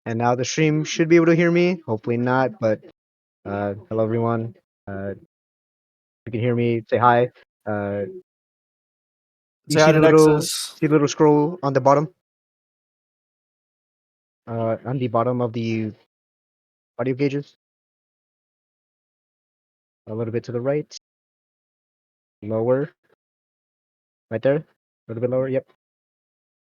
And now the stream should be able to hear me. Hopefully not, but hello everyone. You can hear me. Say hi. You Say hi to Nexus. see the little scroll on the bottom? On the bottom of the audio gauges. A little bit to the right. Lower. Right there. A little bit lower. Yep.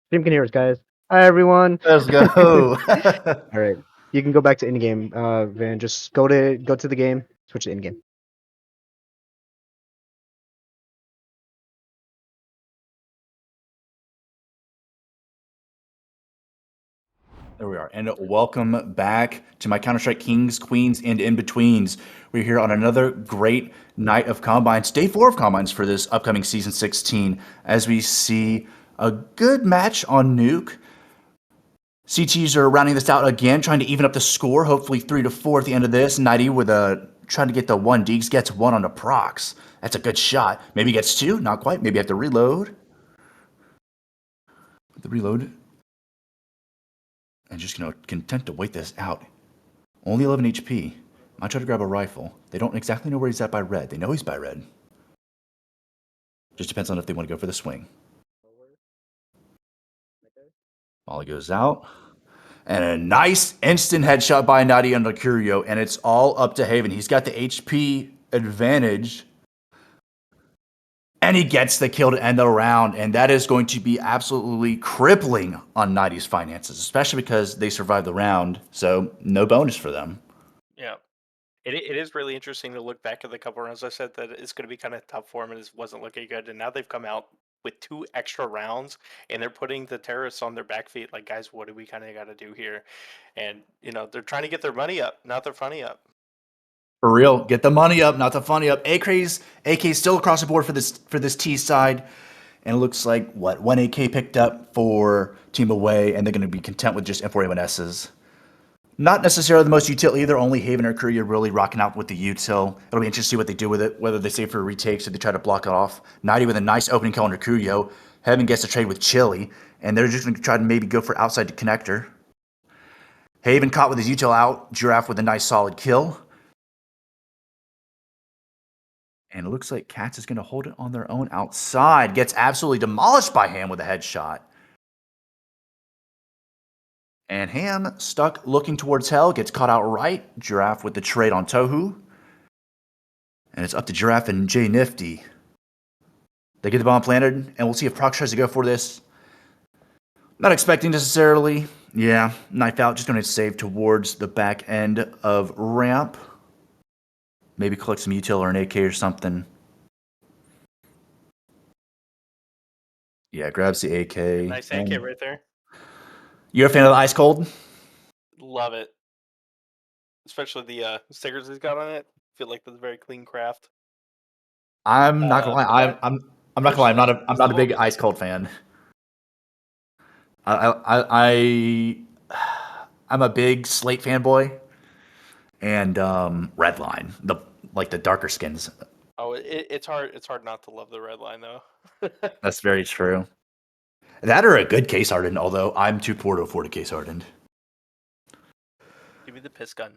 Stream can hear us, guys. Hi everyone. Let's go. All right. You can go back to in-game. Van, just go to the game. Switch to in-game. There we are. And welcome back to my Counter-Strike Kings, Queens, and In-Betweens. We're here on another great night of Combines, day 4 of Combines for this upcoming Season 16, as we see a good match on Nuke. CTs are rounding this out again, trying to even up the score, hopefully 3-4 at the end of this. 90 with trying to get the 1. Deeks gets 1 on the procs. That's a good shot. Maybe gets 2, not quite. Maybe have to reload. The reload. And just content to wait this out. Only 11 HP. Might try to grab a rifle. They don't exactly know where he's at by red. They know he's by red. Just depends on if they want to go for the swing. Molly goes out. And a nice instant headshot by Nadi on the Curio. And it's all up to Haven. He's got the HP advantage. And he gets the kill to end the round. And that is going to be absolutely crippling on Nadi's finances, especially because they survived the round. So no bonus for them. Yeah. It is really interesting to look back at the couple rounds. I said that it's going to be kind of tough for them and it wasn't looking good. And now they've come out with 2 extra rounds and they're putting the terrorists on their back feet. Like, guys, what do we kind of got to do here? And, they're trying to get their money up, not their funny up. For real, get the money up, not the funny up. AK still across the board for this T side. And it looks like, 1 AK picked up for Team Away, and they're going to be content with just M4A1Ss. Not necessarily the most util either. Only Haven or Courier really rocking out with the util. It'll be interesting to see what they do with it, whether they save for retakes or they try to block it off. 90 with a nice opening kill under Curio. Heaven gets to trade with Chili, and they're just going to try to maybe go for outside the connector. Haven caught with his util out. Giraffe with a nice solid kill. And it looks like Cats is going to hold it on their own outside. Gets absolutely demolished by Ham with a headshot. And Ham, stuck looking towards Hell, gets caught out right. Giraffe with the trade on Tohu. And it's up to Giraffe and J Nifty. They get the bomb planted, and we'll see if Prox tries to go for this. Not expecting necessarily. Yeah, knife out, just going to save towards the back end of ramp. Maybe collect some util or an AK or something. Yeah, grabs the AK. Nice AK right there. You're a fan of the Ice Cold? Love it. Especially the stickers he's got on it. Feel like that's a very clean craft. I'm not gonna lie. I'm not gonna lie. I'm not a big Ice Cold fan. I'm a big Slate fanboy, and Redline, the darker skins. Oh, it's hard. It's hard not to love the red line though. That's very true. That or a good case hardened, although I'm too poor to afford a case hardened. Give me the piss gun.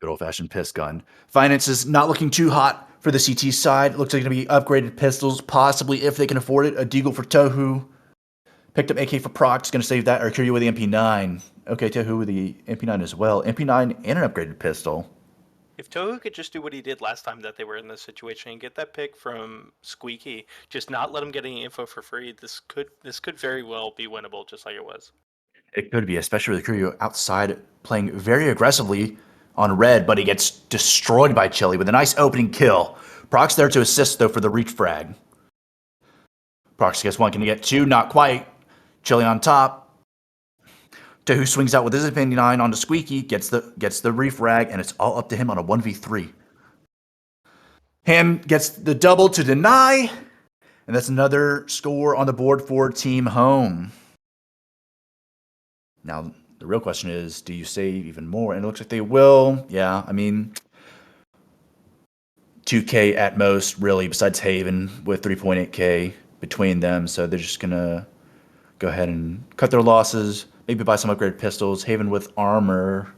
Good old-fashioned piss gun. Finances not looking too hot for the CT side. Looks like going to be upgraded pistols, possibly if they can afford it. A Deagle for Tohu. Picked up AK for Prox. Going to save that. Or Curio with the MP9. Okay, Tohu with the MP9 as well. MP9 and an upgraded pistol. If Tohu could just do what he did last time that they were in this situation and get that pick from Squeaky, just not let him get any info for free, this could very well be winnable, just like it was. It could be, especially with Curio outside playing very aggressively on red, but he gets destroyed by Chili with a nice opening kill. Prox there to assist, though, for the reach frag. Prox gets 1. Can he get 2? Not quite. Chili on top. Tohu swings out with his MP9 onto Squeaky, gets the refrag, and it's all up to him on a 1v3. Ham gets the double to deny, and that's another score on the board for Team Home. Now, the real question is, do you save even more? And it looks like they will. Yeah, I mean, 2K at most, really, besides Haven with 3.8K between them. So they're just going to go ahead and cut their losses, Maybe buy some upgraded pistols, Haven with armor,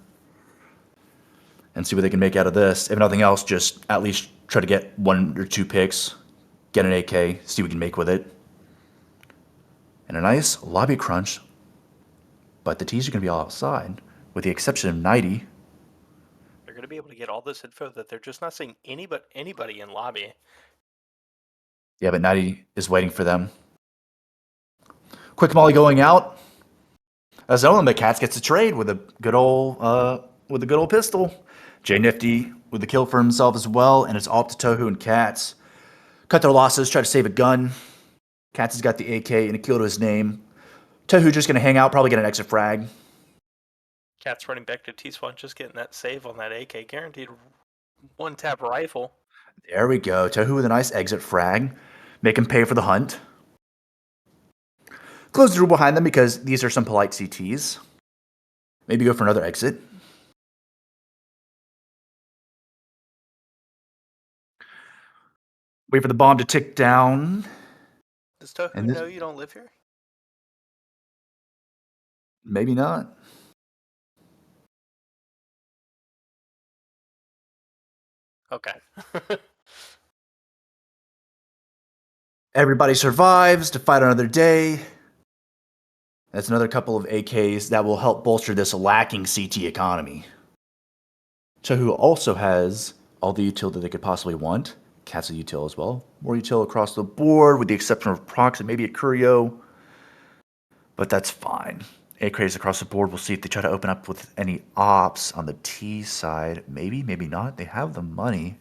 and see what they can make out of this. If nothing else, just at least try to get 1 or 2 picks, get an AK, see what we can make with it. And a nice lobby crunch, but the T's are going to be all outside, with the exception of 90. They're going to be able to get all this info that they're just not seeing anybody in lobby. Yeah, but 90 is waiting for them. Quick molly going out. As Owen McCats gets a trade with a good old pistol. J Nifty with the kill for himself as well, and it's all up to Tohu and Cats. Cut their losses, try to save a gun. Cats has got the AK and a kill to his name. Tohu just gonna hang out, probably get an exit frag. Cat's running back to T-Spawn, just getting that save on that AK. Guaranteed one-tap rifle. There we go. Tohu with a nice exit frag. Make him pay for the hunt. Close the door behind them because these are some polite CTs. Maybe go for another exit. Wait for the bomb to tick down. Does Tohu know you don't live here? Maybe not. Okay. Everybody survives to fight another day. That's another couple of AKs that will help bolster this lacking CT economy. Tohu also has all the util that they could possibly want. Cats a util as well. More util across the board, with the exception of procs and maybe a curio. But that's fine. A-craze across the board. We'll see if they try to open up with any ops on the T side. Maybe, maybe not. They have the money.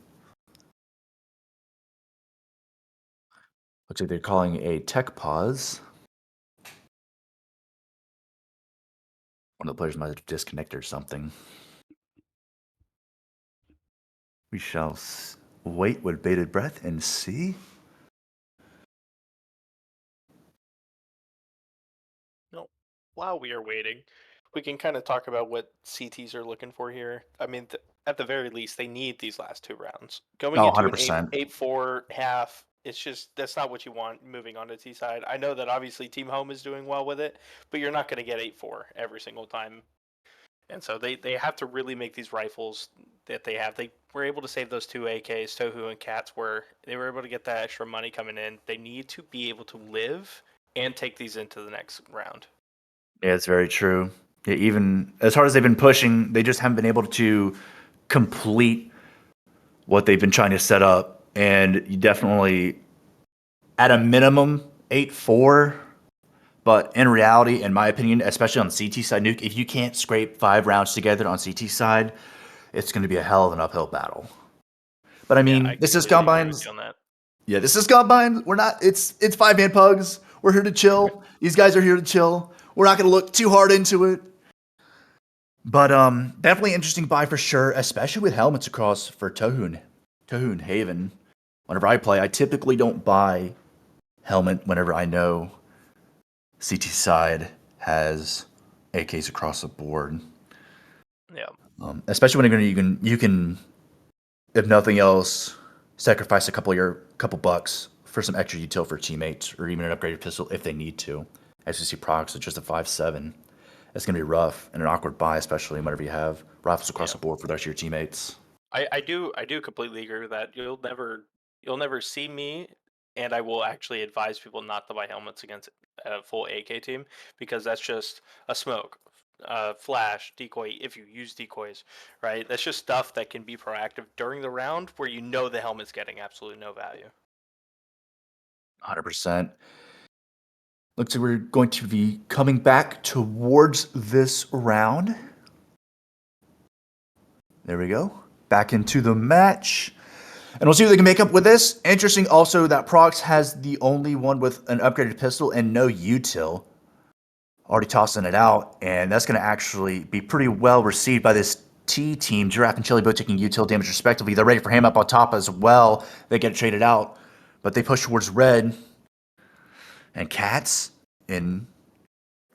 Looks like they're calling a tech pause. One of the players might have disconnected or something. We shall wait with bated breath and see. No. While we are waiting, we can kind of talk about what CTs are looking for here. I mean, at the very least, they need these last 2 rounds. Going Oh, into an 100%. 8-4 half, it's just that's not what you want moving on to T side. I know that obviously Team Home is doing well with it, but you're not going to get 8-4 every single time. And so they have to really make these rifles that they have. They were able to save those 2 AKs, Tohu and Cats they were able to get that extra money coming in. They need to be able to live and take these into the next round. Yeah, it's very true. Yeah, even as hard as they've been pushing, they just haven't been able to complete what they've been trying to set up. And you definitely, at a minimum, 8-4. But in reality, in my opinion, especially on the CT side, Nuke, if you can't scrape 5 rounds together on CT side, it's going to be a hell of an uphill battle. But I mean, I this is completely agree with Combines. you on that. Yeah, this is Combines. We're not. It's 5-man pugs. We're here to chill. These guys are here to chill. We're not going to look too hard into it. But definitely interesting buy for sure, especially with helmets across for Tohu and Haven. Whenever I play, I typically don't buy helmet whenever I know CT side has AKs across the board. Yeah. Especially when you can, if nothing else, sacrifice a couple bucks for some extra util for teammates, or even an upgraded pistol if they need to. As you see, procs at just a 5.7. It's gonna be rough and an awkward buy, especially whenever you have rifles across the board for the rest of your teammates. I do completely agree with that. You'll never see me, and I will actually advise people not to buy helmets against a full AK team, because that's just a smoke, flash, decoy. If you use decoys, right? That's just stuff that can be proactive during the round where you know the helmet's getting absolutely no value. 100%. Looks like we're going to be coming back towards this round. There we go. Back into the match. And we'll see what they can make up with this. Interesting also that Prox has the only one with an upgraded pistol and no util. Already tossing it out. And that's going to actually be pretty well received by this T team. Giraffe and Chili both taking util damage respectively. They're ready for him up on top as well. They get traded out. But they push towards red. And Cats in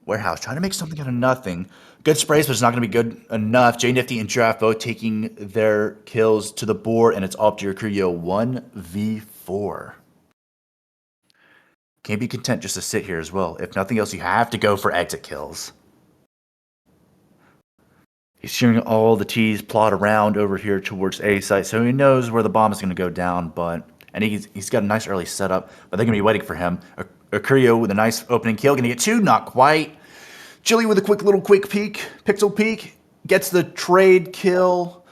warehouse trying to make something out of nothing. Good sprays, but it's not going to be good enough. J Nifty and Giraffe both taking their kills to the board, and it's up to your Curio 1v4. Can't be content just to sit here as well. If nothing else, you have to go for exit kills. He's shooting all the T's plot around over here towards A site, so he knows where the bomb is going to go down. And he's got a nice early setup, but they're going to be waiting for him. Akurio with a nice opening kill, going to get 2, not quite. Chili with a quick peek, pixel peek, gets the trade kill,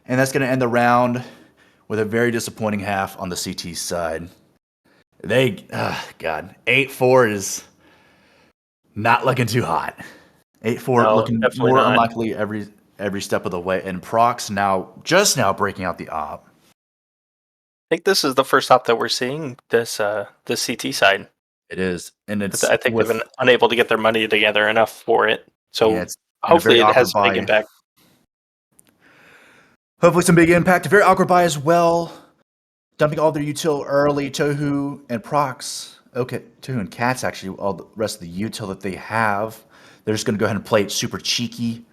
and that's going to end the round with a very disappointing half on the CT side. God, 8-4 is not looking too hot. 8-4 No, looking definitely more not. unlikely every step of the way. And Prox just now breaking out the op. I think this is the first op that we're seeing this CT side. It is, and it's I think they've been unable to get their money together enough for it. So yeah, it's hopefully it has buy. big impact. Hopefully some big impact. A very awkward buy as well. Dumping all their util early. Tohu and Prox. Okay, Tohu and Cats actually all the rest of the util that they have. They're just going to go ahead and play it super cheeky.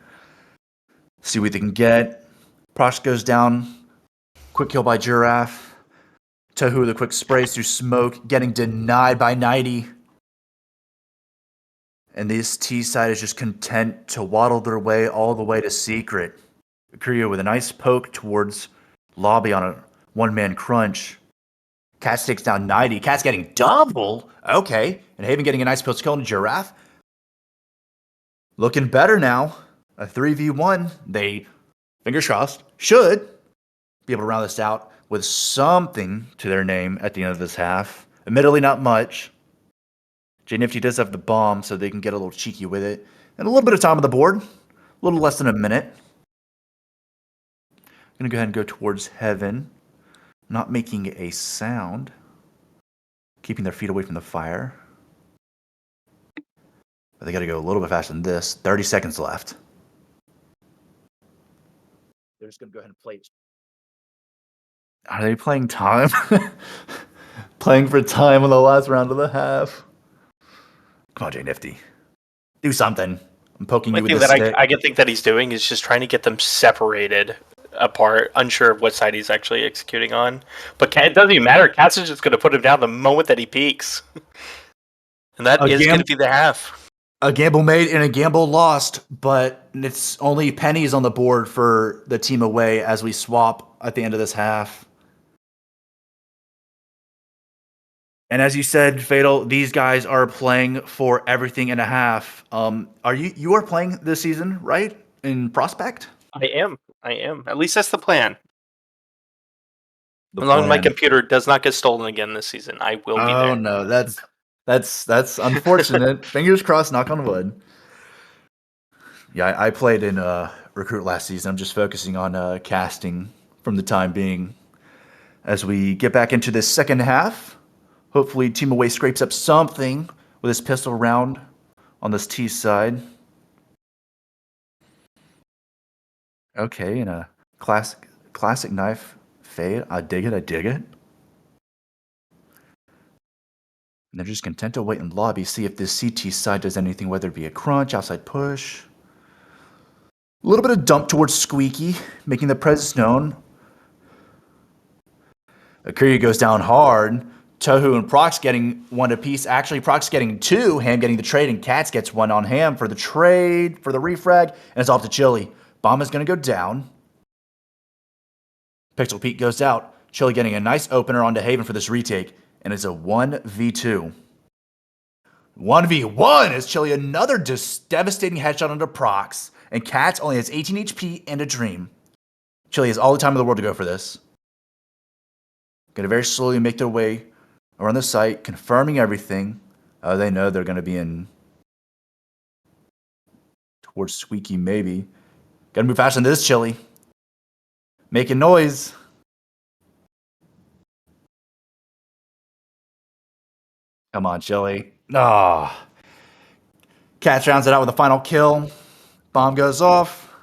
See what they can get. Prox goes down. Quick kill by Giraffe. Tohu with a quick sprays through smoke, getting denied by 90. And this T side is just content to waddle their way all the way to secret. Akurio with a nice poke towards lobby on a one-man crunch. Cats takes down 90. Cats getting double. Okay. And Haven getting a nice pistol kill on Giraffe. Looking better now. A 3v1. They, fingers crossed, should be able to round this out with something to their name at the end of this half. Admittedly, not much. J Nifty does have the bomb, so they can get a little cheeky with it. And a little bit of time on the board. A little less than a minute. I'm going to go ahead and go towards Heaven. Not making a sound. Keeping their feet away from the fire. But they got to go a little bit faster than this. 30 seconds left. They're just going to go ahead and play it. Are they playing time? Playing for time on the last round of the half. Come on, J Nifty. Do something. I'm poking you with the stick. I can think that he's doing is just trying to get them separated apart, unsure of what side he's actually executing on. But it doesn't even matter. Cats is just going to put him down the moment that he peeks. And that is going to be the half. A gamble made and a gamble lost, but it's only pennies on the board for the team away as we swap at the end of this half. And as you said, Fatal, these guys are playing for everything and a half. You are playing this season, right? In Prospect? I am. At least that's the plan. As long as my computer does not get stolen again this season, I will be there. Oh no, that's unfortunate. Fingers crossed, knock on wood. Yeah, I played in Recruit last season. I'm just focusing on casting from the time being. As we get back into this second half, hopefully Team Away scrapes up something with this pistol round on this T side. Okay, and a classic knife fade. I dig it. And they're just content to wait in lobby, see if this CT side does anything, whether it be a crunch, outside push. A little bit of dump towards Squeaky, making the presence known. Akuria goes down hard. Tohu and Prox getting one apiece. Actually, Prox getting 2. Ham getting the trade, and Cats gets 1 on Ham for the trade, for the refrag, and it's off to Chili. Bomb is going to go down. Pixel Pete goes out. Chili getting a nice opener onto Haven for this retake, and it's a 1v2. 1v1 is Chili another devastating headshot onto Prox, and Cats only has 18 HP and a dream. Chili has all the time in the world to go for this. Going to very slowly make their way around the site, confirming everything. They know they're going to be in towards Squeaky, maybe. Got to move faster than this, Chili. Making noise. Come on, Chili. Ah. Cats rounds it out with a final kill. Bomb goes off.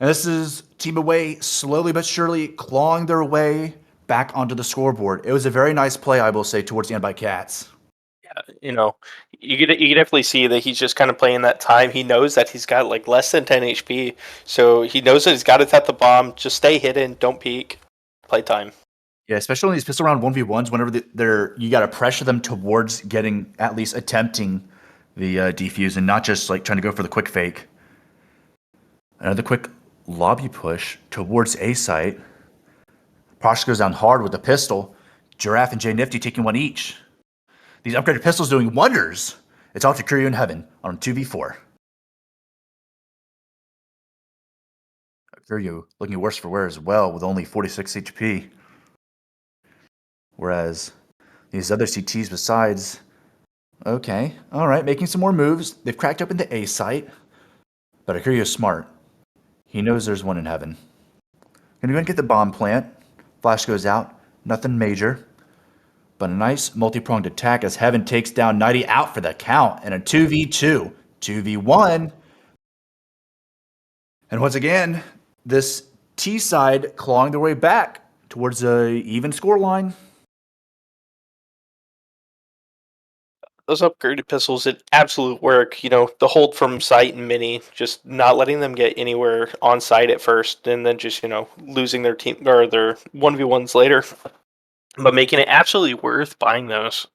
And this is Team Away slowly but surely clawing their way back onto the scoreboard. It was a very nice play, I will say, towards the end by Cats. Yeah, you could definitely see that he's just kind of playing that time. He knows that he's got like less than 10 HP, so he knows that he's got to tap the bomb. Just stay hidden, don't peek, play time. Yeah, especially on these pistol round 1v1s, whenever you got to pressure them towards getting, at least attempting the defuse and not just like trying to go for the quick fake. Another quick lobby push towards A site. Prox goes down hard with the pistol. Giraffe and J Nifty taking one each. These upgraded pistols doing wonders. It's off to Kiryu in Heaven on 2v4. Kiryu looking worse for wear as well with only 46 HP. Whereas these other CTs besides, okay, all right, making some more moves. They've cracked open the A site, but Kiryu is smart. He knows there's one in Heaven. Gonna go and get the bomb plant. Flash goes out, nothing major. But a nice multi-pronged attack as Heaven takes down 90 out for the count and a 2v2, 2v1. And once again, this T side clawing their way back towards a even score line. Those upgraded pistols did absolute work. You know, the hold from sight and mini, just not letting them get anywhere on site at first, and then just, you know, losing their team or their 1v1s later. But making it absolutely worth buying those.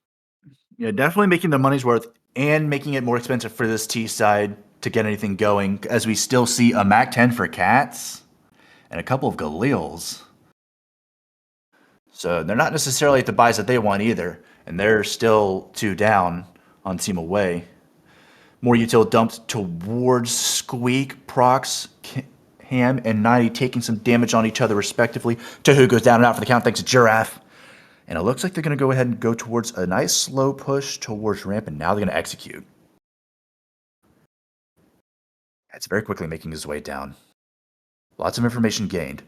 Yeah, definitely making the money's worth and making it more expensive for this T side to get anything going, as we still see a Mac 10 for Cats and a couple of Galils. So they're not necessarily at the buys that they want either, and they're still 2 down on Team Away. More util dumped towards Squeak, Prox, Ham, and 90 taking some damage on each other respectively. Tahu goes down and out for the count thanks to Giraffe. And it looks like they're going to go ahead and go towards a nice slow push towards ramp, and now they're going to execute. It's very quickly making his way down. Lots of information gained.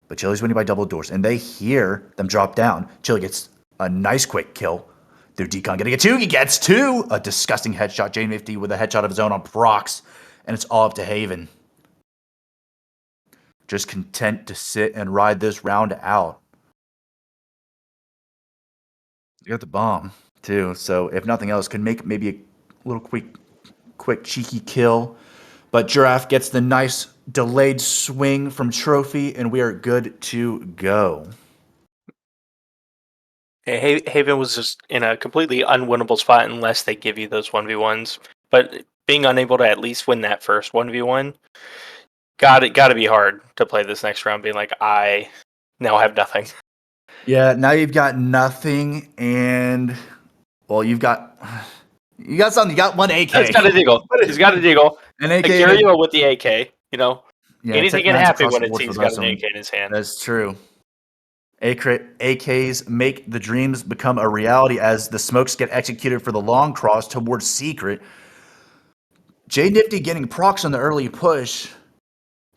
But Chili's winning by double doors, and they hear them drop down. Chili gets a nice quick kill. Their decon getting a 2. He gets 2! A disgusting headshot. J50 with a headshot of his own on Prox. And it's all up to Haven. Just content to sit and ride this round out. You got the bomb, too. So if nothing else, could make maybe a little quick cheeky kill. But Giraffe gets the nice delayed swing from Trophy, and we are good to go. Haven was just in a completely unwinnable spot unless they give you those 1v1s. But being unable to at least win that first 1v1, got to be hard to play this next round, being like, I now have nothing. Yeah, now you've got nothing, and well, you got something. You got one AK. He's got a deagle. He's got a deagle. An AK. Agario with the AK. You know, yeah, anything can happen when it's he's got an AK in his hand. That's true. AKs make the dreams become a reality as the smokes get executed for the long cross towards Secret. J Nifty getting procs on the early push,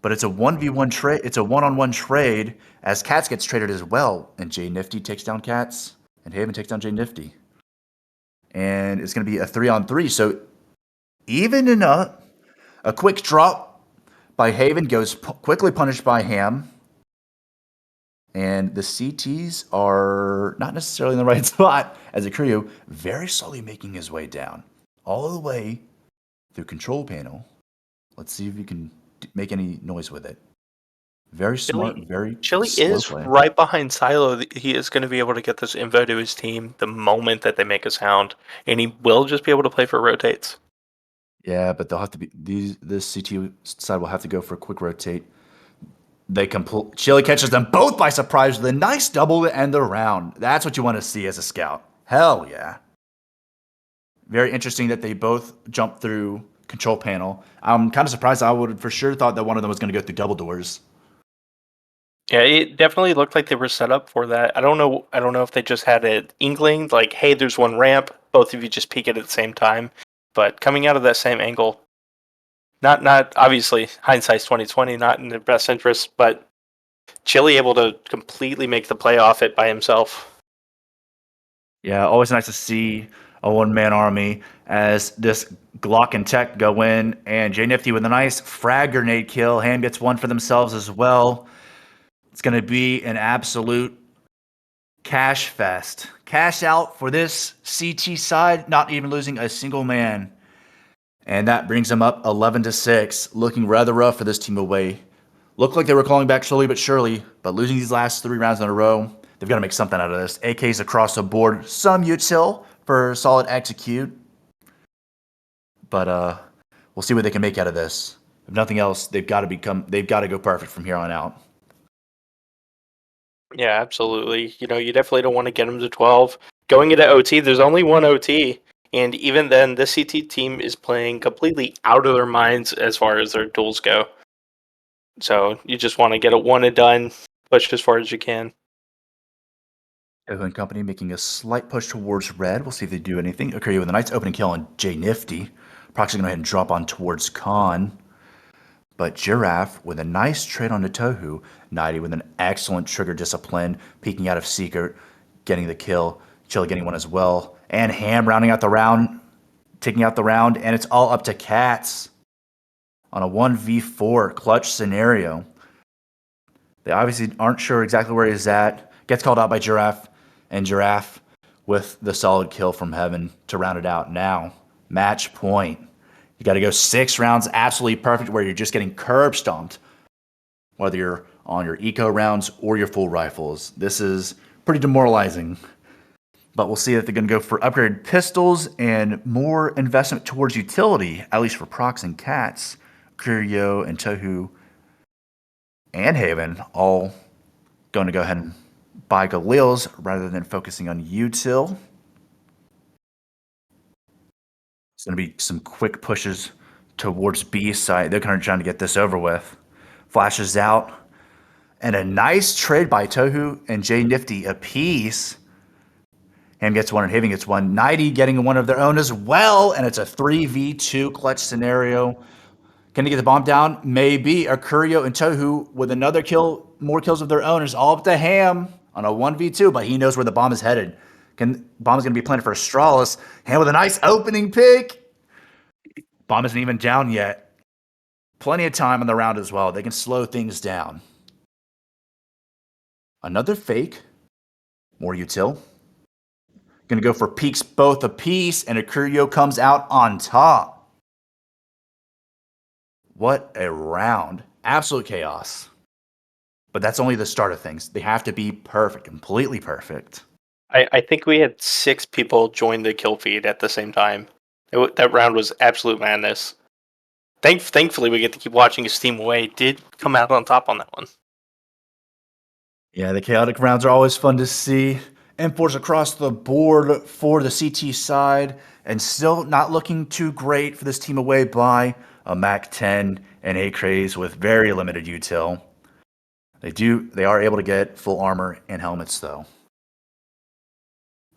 but it's a 1v1 trade. It's a one-on-one trade as Cats gets traded as well, and J Nifty takes down Cats, and Haven takes down J Nifty, and it's going to be a 3-on-3. So even up, a quick drop by Haven goes quickly punished by Ham. And the CTs are not necessarily in the right spot as a crew, very slowly making his way down. All the way through control panel. Let's see if you can make any noise with it. Very smart, very Chili slow is play. right behind Silo. He is going to be able to get this info to his team the moment that they make a sound. And he will just be able to play for rotates. Yeah, but they'll have to be this CT side will have to go for a quick rotate. Chili catches them both by surprise with a nice double to end the round. That's what you want to see as a scout. Hell yeah. Very interesting that they both jumped through control panel. I'm kind of surprised. I would have for sure thought that one of them was going to go through double doors. Yeah, it definitely looked like they were set up for that. I don't know if they just had an inkling, like, hey, there's one ramp. Both of you just peek it at the same time. But coming out of that same angle, not obviously hindsight's 2020, not in their best interest, but Chili able to completely make the play off it by himself. Yeah, always nice to see a one-man army as this Glock and Tech go in, and J Nifty with a nice frag grenade kill. Ham gets one for themselves as well. It's going to be an absolute cash fest. Cash out for this CT side, not even losing a single man. And that brings them up 11-6, looking rather rough for this team away. Looked like they were calling back slowly but surely, but losing these last 3 rounds in a row, they've got to make something out of this. AKs across the board, some util for solid execute. But we'll see what they can make out of this. If nothing else, they've got to go perfect from here on out. Yeah, absolutely. You definitely don't want to get them to 12. Going into OT, there's only one OT, and even then, the CT team is playing completely out of their minds as far as their duels go. So you just want to get it one and done, push as far as you can. Echo and Company making a slight push towards red. We'll see if they do anything. Okay, with a nice opening kill on J Nifty. Proxy going to go ahead and drop on towards Khan. But Giraffe with a nice trade on Tohu. Nighty with an excellent trigger discipline, peeking out of Secret, getting the kill. Chili getting one as well. And Ham rounding out the round, taking out the round. And it's all up to Cats on a 1v4 clutch scenario. They obviously aren't sure exactly where he's at. Gets called out by Giraffe. And Giraffe with the solid kill from Heaven to round it out. Now, match point. You got to go 6 rounds absolutely perfect where you're just getting curb stomped, whether you're on your eco rounds or your full rifles. This is pretty demoralizing. But we'll see if they're going to go for upgraded pistols and more investment towards utility, at least for Prox and Cats. Curio and Tohu and Haven all going to go ahead and buy Galils rather than focusing on util. It's going to be some quick pushes towards B side. They're kind of trying to get this over with. Flashes out. And a nice trade by Tohu and J Nifty apiece. Ham gets one and Haven gets one. Nighty getting one of their own as well. And it's a 3v2 clutch scenario. Can they get the bomb down? Maybe. Curio and Tohu with another kill, more kills of their own. Is all up to Ham on a 1v2, but he knows where the bomb is headed. Bomb is going to be planted for Astralis. Ham with a nice opening pick. Bomb isn't even down yet. Plenty of time on the round as well. They can slow things down. Another fake. More util. Going to go for peaks both apiece, and Curio comes out on top. What a round. Absolute chaos. But that's only the start of things. They have to be perfect, completely perfect. I think we had 6 people join the kill feed at the same time. That round was absolute madness. Thankfully, we get to keep watching as Team Away did come out on top on that one. Yeah, the chaotic rounds are always fun to see. M4s across the board for the CT side, and still not looking too great for this Team Away by a Mac 10 and a Craze with very limited util. They are able to get full armor and helmets though.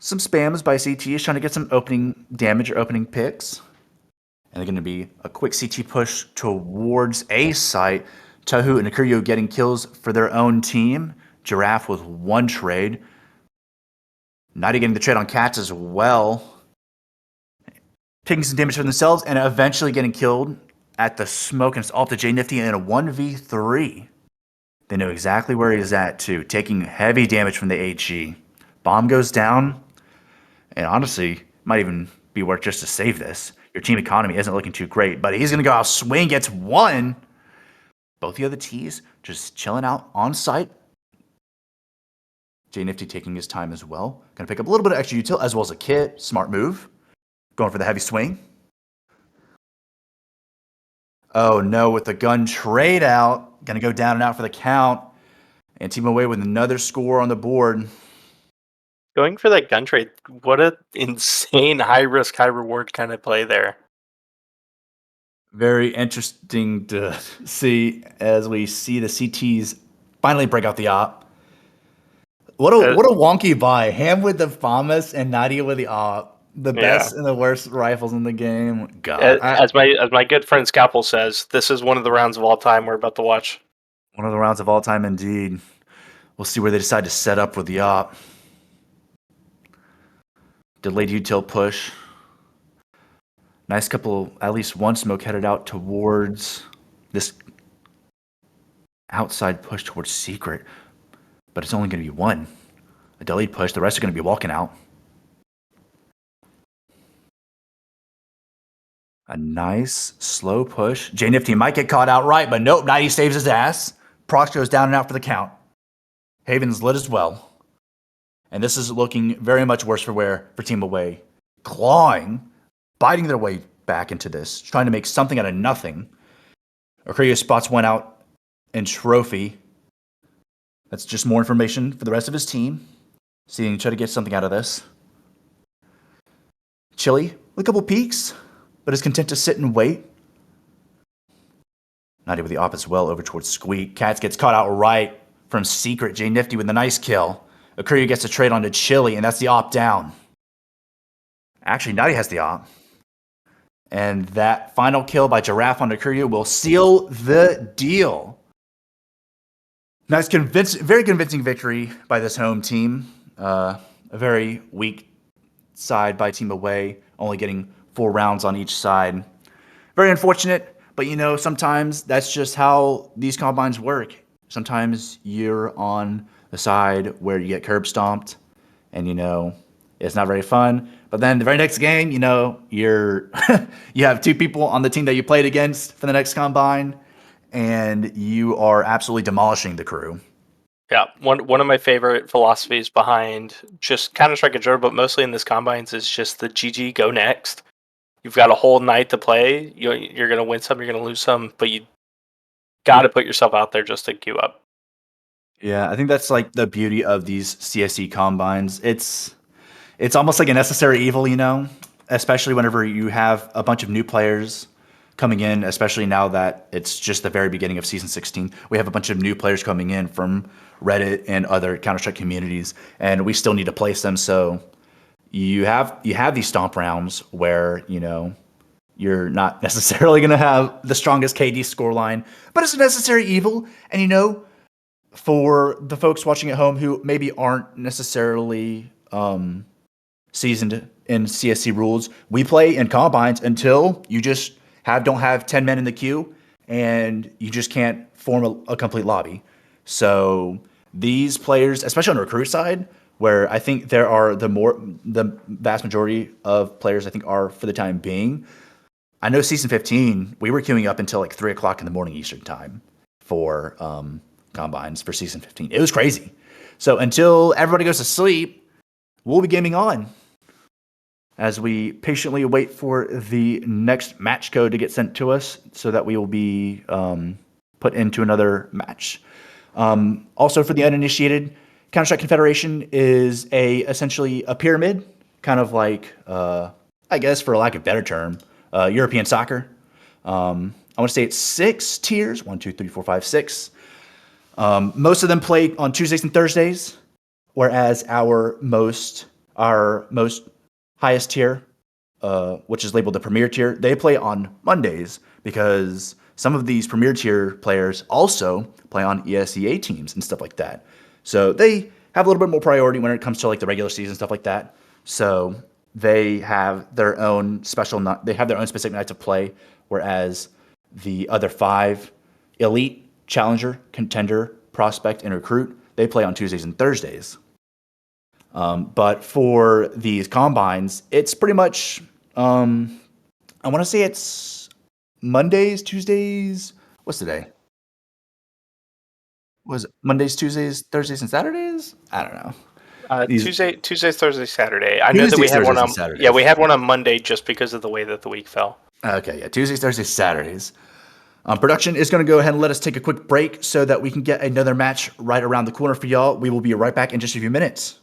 Some spams by CT is trying to get some opening damage or opening picks. And they're going to be a quick CT push towards A site. Tohu and Akurio getting kills for their own team. Giraffe with one trade. Nighty getting the trade on Cats as well. Taking some damage for themselves and eventually getting killed at the smoke. And it's off to J Nifty in a 1v3. They know exactly where he's at too. Taking heavy damage from the HE. Bomb goes down. And honestly, might even be worth just to save this. Your team economy isn't looking too great, but he's going to go out swing, gets one. Both the other T's just chilling out on site. J Nifty taking his time as well. Going to pick up a little bit of extra util as well as a kit. Smart move. Going for the heavy swing. Oh no, with the gun trade out. Going to go down and out for the count. And Team Away with another score on the board. Going for that gun trade, what an insane high risk, high reward kind of play there. Very interesting to see as we see the CTs finally break out the op. What a wonky buy. Ham with the FAMAS and Nadia with the op. The best and the worst rifles in the game. God. As my good friend Scalpel says, this is one of the rounds of all time we're about to watch. One of the rounds of all time indeed. We'll see where they decide to set up with the op. Delayed util push. Nice couple, at least one smoke headed out towards this outside push towards Secret. But it's only going to be one. A delayed push. The rest are going to be walking out. A nice slow push. J Nifty might get caught outright, but nope. Nighty saves his ass. Prox goes down and out for the count. Haven's lit as well. And this is looking very much worse for Team Away. Clawing, biting their way back into this, trying to make something out of nothing. Akuria spots one out in trophy. That's just more information for the rest of his team. Seeing try to get something out of this. Chili with a couple peeks, but is content to sit and wait. Naughty with the op as well over towards Squeak. Cats gets caught out right from Secret. J Nifty with a nice kill. Akuria gets a trade onto Chili, and that's the op down. Actually, Naughty has the op. And that final kill by Giraffe on Akuria will seal the deal. Nice, very convincing victory by this home team. A very weak side by Team Away, only getting 4 rounds on each side. Very unfortunate, but sometimes that's just how these combines work. Sometimes you're on the side where you get curb stomped, and it's not very fun. But then the very next game, you're you have 2 people on the team that you played against for the next combine, and you are absolutely demolishing the crew. Yeah, one of my favorite philosophies behind just Counter-Strike and Joe, but mostly in this combines, is just the GG go next. You've got a whole night to play. You're going to win some, you're going to lose some, but you got to put yourself out there just to queue up. Yeah, I think that's like the beauty of these CSC combines. It's almost like a necessary evil, especially whenever you have a bunch of new players coming in, especially now that it's just the very beginning of Season 16. We have a bunch of new players coming in from Reddit and other Counter-Strike communities, and we still need to place them. So you have these stomp rounds where, you're not necessarily going to have the strongest KD scoreline, but it's a necessary evil. And, for the folks watching at home who maybe aren't necessarily seasoned in CSC rules, we play in combines until you just don't have 10 men in the queue and you just can't form a complete lobby. So these players, especially on the recruit side, where I think there are the vast majority of players I think are for the time being. I know Season 15, we were queuing up until like 3 o'clock in the morning Eastern time for combines for Season 15. It was crazy. So until everybody goes to sleep, we'll be gaming on as we patiently wait for the next match code to get sent to us so that we will be put into another match. Also, for the uninitiated, Counter-Strike Confederation is essentially a pyramid, kind of like, I guess for a lack of a better term, European soccer. I want to say it's 6 tiers, 1, 2, 3, 4, 5, 6. Most of them play on Tuesdays and Thursdays, whereas our most highest tier, which is labeled the Premier tier, they play on Mondays because some of these Premier tier players also play on ESEA teams and stuff like that. So they have a little bit more priority when it comes to like the regular season stuff like that. So they have their own specific nights of play, whereas the other 5, Elite, Challenger, Contender, Prospect, and Recruit, they play on Tuesdays and Thursdays. But for these combines, it's pretty much, I want to say it's Mondays, Tuesdays. What's today? Was it Mondays, Tuesdays, Thursdays, and Saturdays? I don't know. Tuesdays, Thursday, Saturday. I know that we had one on. Yeah, we had one on Monday just because of the way that the week fell. Okay, yeah, Tuesdays, Thursdays, Saturdays. Production is going to go ahead and let us take a quick break so that we can get another match right around the corner for y'all. We will be right back in just a few minutes.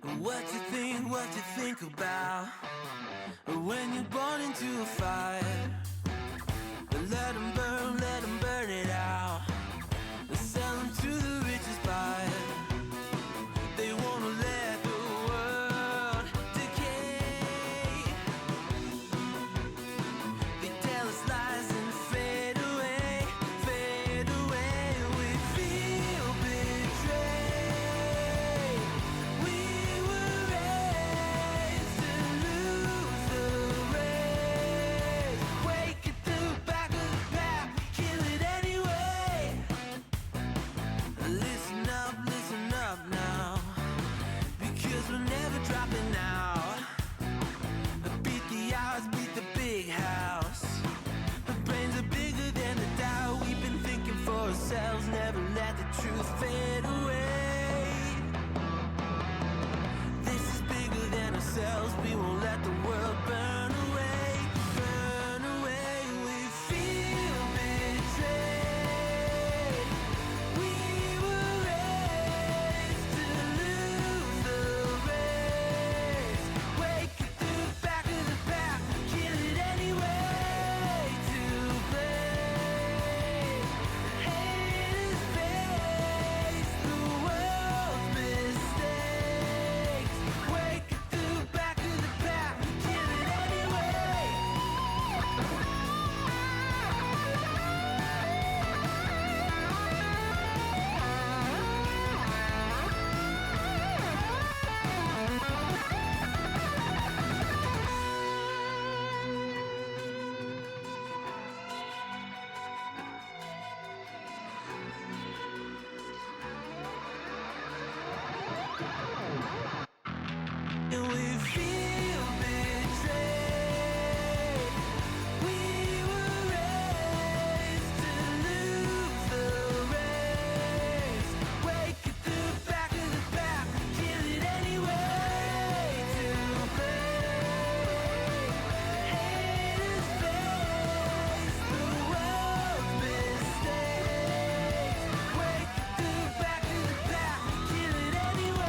What you think about when you're born into a fire? Let them burn it out. Sell them to the richest buyer. They wanna let the world decay. They tell us lies and fade away, fade away. We feel betrayed. We were raised to lose the race. Wake at the back of the pack, kill it anyway. Listen up now, because we're never dropping out. Beat the odds, beat the big house. Our brains are bigger than the doubt. We've been thinking for ourselves, never let the truth fade away. This is bigger than ourselves, we won't let the world burn away, burn away. We feel betrayed. We were raised to lose the race. Wake at the back of the pack, kill it anyway. To play haters face the world's mistakes. Wake at the back of the pack, kill it anyway. And we feel betrayed. We were raised to lose the race. Wake at the back of the pack, kill it anyway. To play haters face the world's mistakes. Wake at the back of the pack, kill it anyway.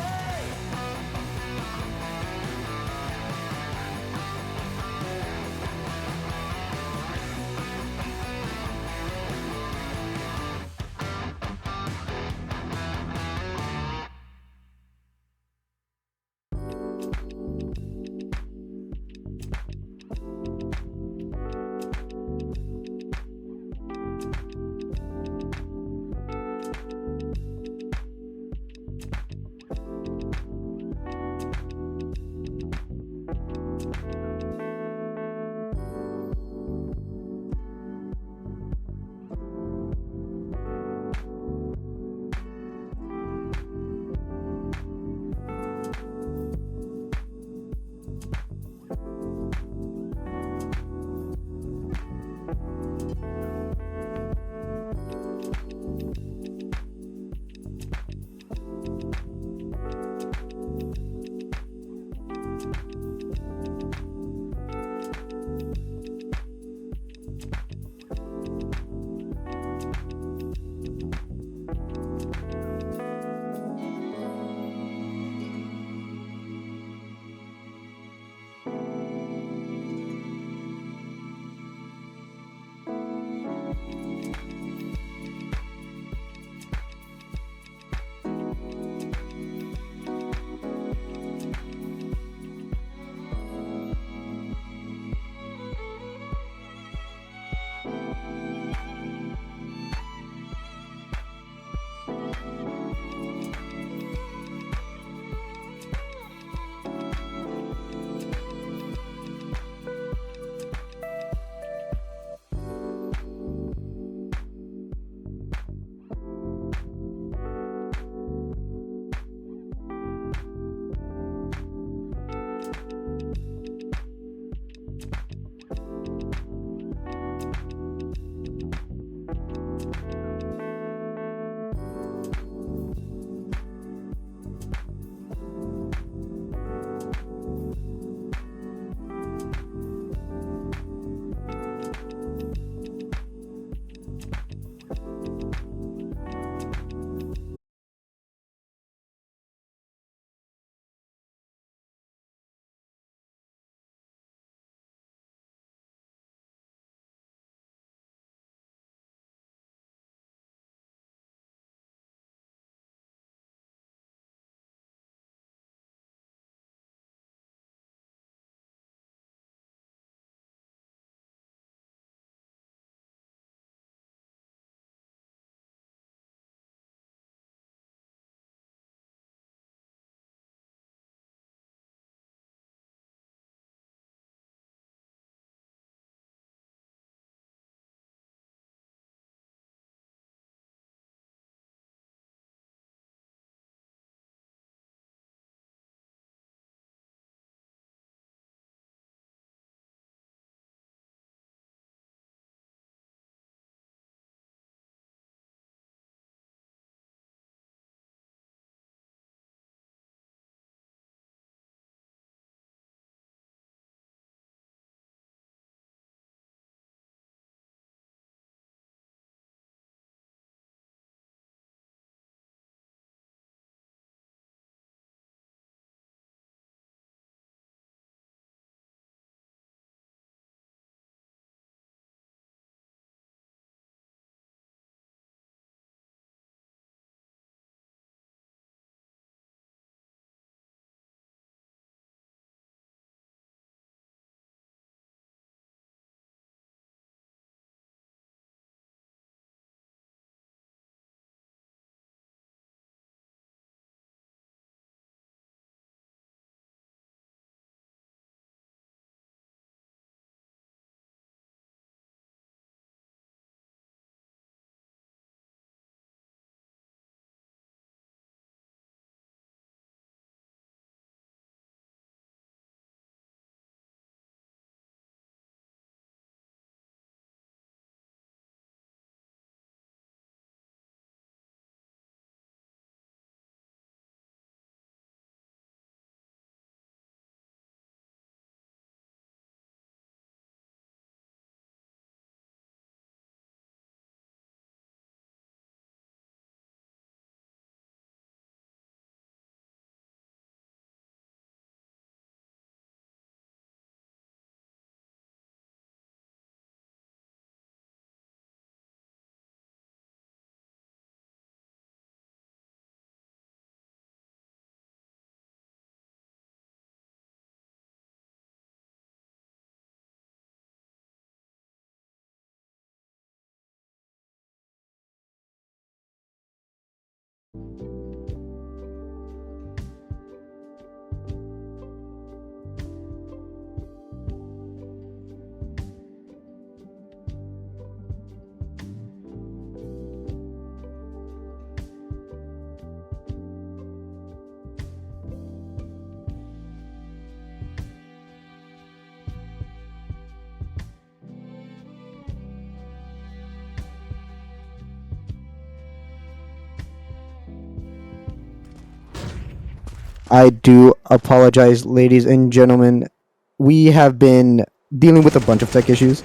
I do apologize, ladies and gentlemen. We have been dealing with a bunch of tech issues.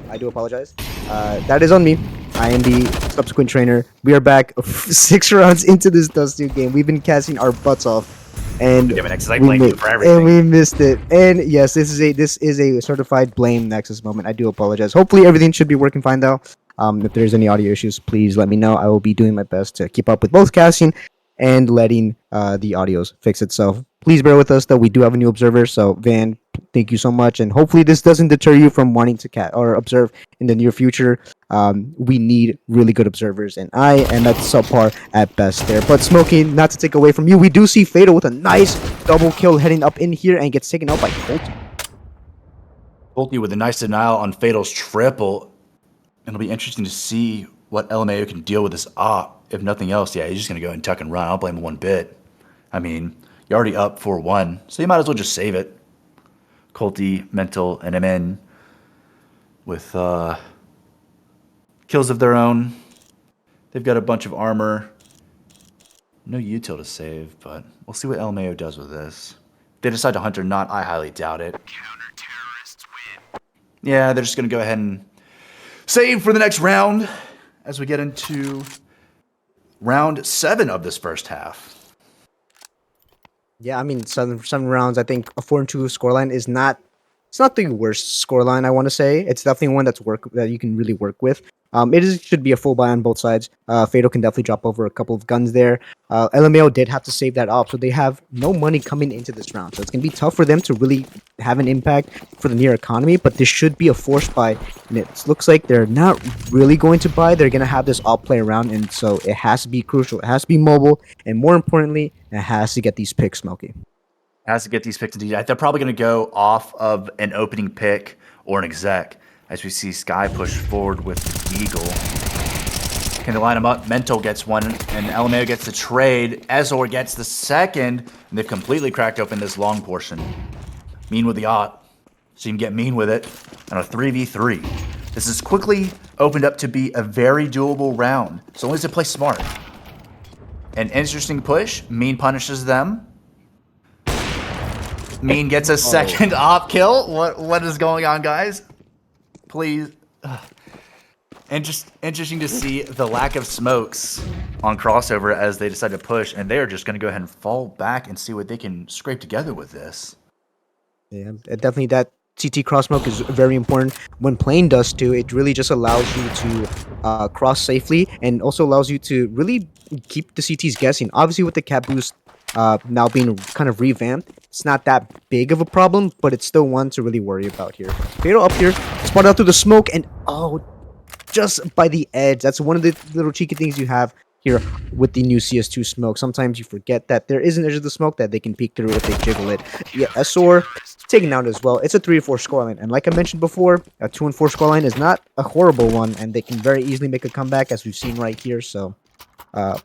I do apologize. That is on me. I am the subsequent trainer. We are back 6 rounds into this Dust 2 game. We've been casting our butts off, and Give an Nexus. I blame you for everything. and we missed it. And yes, this is a certified blame Nexus moment. I do apologize. Hopefully everything should be working fine though. If there's any audio issues, please let me know. I will be doing my best to keep up with both casting and letting the audios fix itself. Please bear with us though. We do have a new observer, so Van, thank you so much, and hopefully this doesn't deter you from wanting to or observe in the near future. We need really good observers, and I am at subpar at best there. But Smokey, not to take away from you, we do see Fatal with a nice double kill heading up in here and gets taken out by Colton. Colty with a nice denial on Fatal's triple. It'll be interesting to see what LMAO can deal with this op. If nothing else, yeah, he's just going to go and tuck and run. I don't blame him one bit. I mean, you're already up 4-1, so you might as well just save it. Colty, Mental, and MN with kills of their own. They've got a bunch of armor. No util to save, but we'll see what LMAO does with this. If they decide to hunt or not, I highly doubt it. Counter-terrorists win. Yeah, they're just going to go ahead and save for the next round as we get into round 7 of this first half. Yeah, I mean, 7 rounds. I think a 4-2 scoreline is not. It's not the worst scoreline. I want to say it's definitely one that you can really work with. Should be a full buy on both sides. Fatal can definitely drop over a couple of guns there. LMAO did have to save that op, so they have no money coming into this round. So it's gonna be tough for them to really have an impact for the near economy. But this should be a forced buy, and it looks like they're not really going to buy. They're gonna have this op play around, and so it has to be crucial. It has to be mobile, and more importantly, it has to get these picks, Smokey. Has to get these picks indeed. They're probably going to go off of an opening pick or an exec as we see Sky push forward with the Eagle. Can they line them up? Mental gets one, and LMAO gets the trade. Ezor gets the second, and they've completely cracked open this long portion. Mean with the op, so you can get mean with it on a 3v3. This has quickly opened up to be a very doable round, so only to play smart. An interesting push. Mean punishes them. Mean gets a second op kill. What is going on, guys? Please. Interesting to see the lack of smokes on crossover as they decide to push, and they are just going to go ahead and fall back and see what they can scrape together with this. Yeah, definitely that CT cross smoke is very important when playing Dust 2. It really just allows you to cross safely and also allows you to really keep the CTs guessing. Obviously, with the cap boost now being kind of revamped, it's not that big of a problem, but it's still one to really worry about here. Fatal up here, spotted out through the smoke, and just by the edge. That's one of the little cheeky things you have here with the new CS2 smoke. Sometimes you forget that there is an edge of the smoke that they can peek through if they jiggle it. Yeah, SOR taken out as well. It's a 3-4 scoreline, and like I mentioned before, a 2-4 scoreline is not a horrible one, and they can very easily make a comeback, as we've seen right here. So,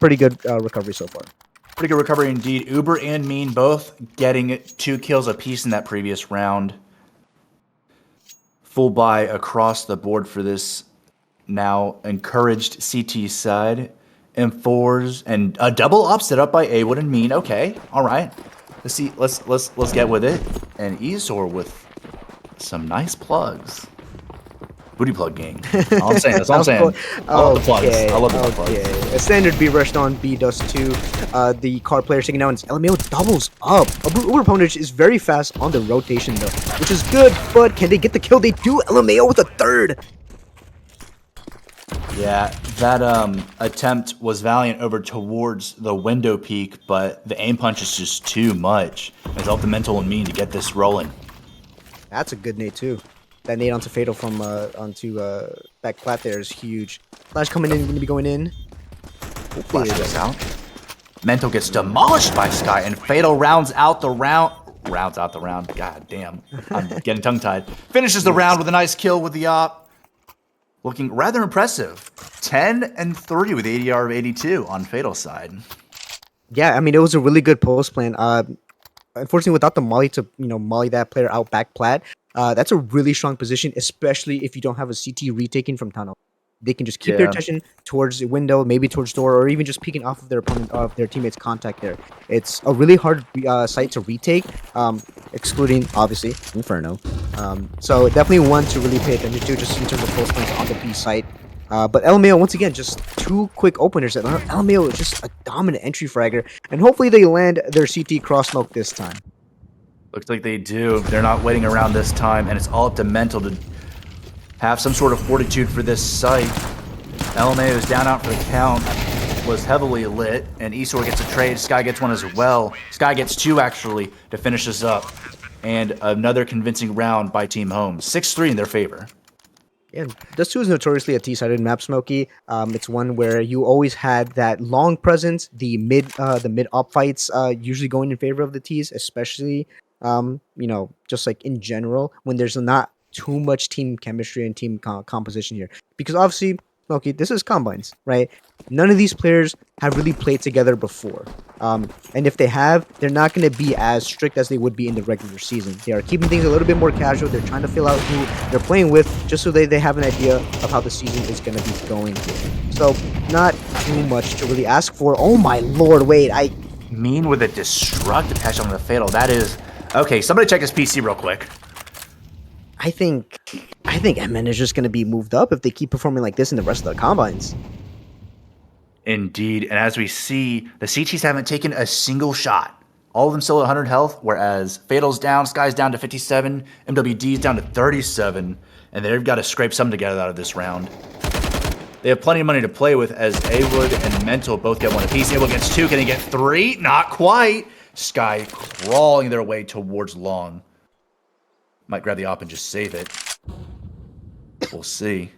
pretty good recovery so far. Pretty good recovery indeed. Uber and Mean both getting 2 kills apiece in that previous round. Full buy across the board for this now encouraged CT side. M4s and a double op set up by A-Wood and Mean. Okay, all right. Let's see. Let's get with it. And Ezor with some nice plugs. Booty plug gang. All I'm saying. That's all I'm saying. I love the plugs. I love the plugs. A standard B rushed on B Dust 2. The car player taking out, and LMAO doubles up. Uber opponent is very fast on the rotation though, which is good. But can they get the kill? They do. LMAO with a third. Yeah, that attempt was valiant over towards the window peak, but the aim punch is just too much. It's helped the Mental and Mean to get this rolling. That's a good nade too. That nade onto Fatal from onto back plat there is huge. Flash coming in, going to be going in. Flash this out. Mental gets demolished by Sky, and Fatal rounds out the round. God damn. I'm getting tongue-tied. Finishes the round with a nice kill with the op. Looking rather impressive. 10-3 with ADR of 82 on Fatal's side. Yeah, I mean, it was a really good post plan. Unfortunately, without the molly to molly that player out back plat, that's a really strong position, especially if you don't have a CT retaking from tunnel. They can just keep their Yeah. attention towards the window, maybe towards door, or even just peeking off of their opponent, of their teammates' contact there. It's a really hard site to retake, excluding obviously Inferno. So definitely one to really pay attention to, just in terms of post plans on the B site. But LMAO, once again, just two quick openers. LMAO is just a dominant entry fragger, and hopefully they land their CT cross smoke this time. Looks like they do. They're not waiting around this time, and it's all up to Mental to have some sort of fortitude for this site. LMA is down out for the count, was heavily lit, and Esor gets a trade. Sky gets one as well. Sky gets two, actually, to finish this up. And another convincing round by Team Home. 6-3 in their favor. Yeah, Dust 2 is notoriously a T-sided map, Smokey. It's one where you always had that long presence, the mid op fights usually going in favor of the T's, especially just like in general when there's not too much team chemistry and team composition here. Because obviously, Smokey, this is combines, right? None of these players have really played together before. And if they have, they're not going to be as strict as they would be in the regular season. They are keeping things a little bit more casual. They're trying to feel out who they're playing with just so they have an idea of how the season is going to be going here. So not too much to really ask for. Oh my lord, wait, Mean with a destructive headshot on the Fatal. That is... Okay, somebody check his PC real quick. I think MN is just going to be moved up if they keep performing like this in the rest of the combines. Indeed, and as we see, the CTs haven't taken a single shot. All of them still at 100 health, whereas Fatal's down, Sky's down to 57, MWD's down to 37, and they've got to scrape something together out of this round. They have plenty of money to play with as Awood and Mental both get one apiece. Awood gets two, can he get three? Not quite. Sky crawling their way towards Long. Might grab the op and just save it. We'll see.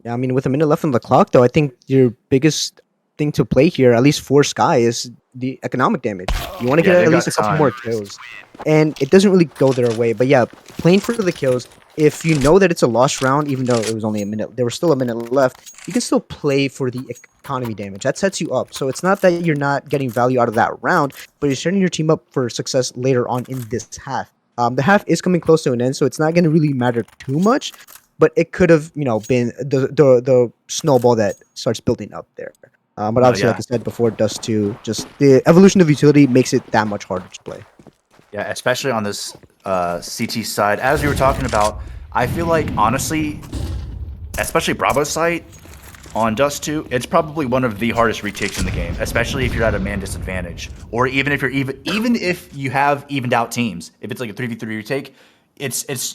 Yeah, I mean, with a minute left on the clock, though, I think your biggest thing to play here, at least for Sky, is the economic damage. You want to get at least a couple more kills. And it doesn't really go their way. But yeah, playing for the kills, if you know that it's a lost round, even though it was only a minute, there was still a minute left, you can still play for the economy damage. That sets you up. So it's not that you're not getting value out of that round, but you're setting your team up for success later on in this half. The half is coming close to an end, so it's not going to really matter too much, but it could have, been the snowball that starts building up there. But obviously, like I said before, Dust 2, just the evolution of utility makes it that much harder to play. Yeah, especially on this CT side. As we were talking about, I feel like, honestly, especially Bravo's site on Dust 2, it's probably one of the hardest retakes in the game, especially if you're at a man disadvantage, or even if you're even if you have evened out teams. If it's like a 3v3 retake,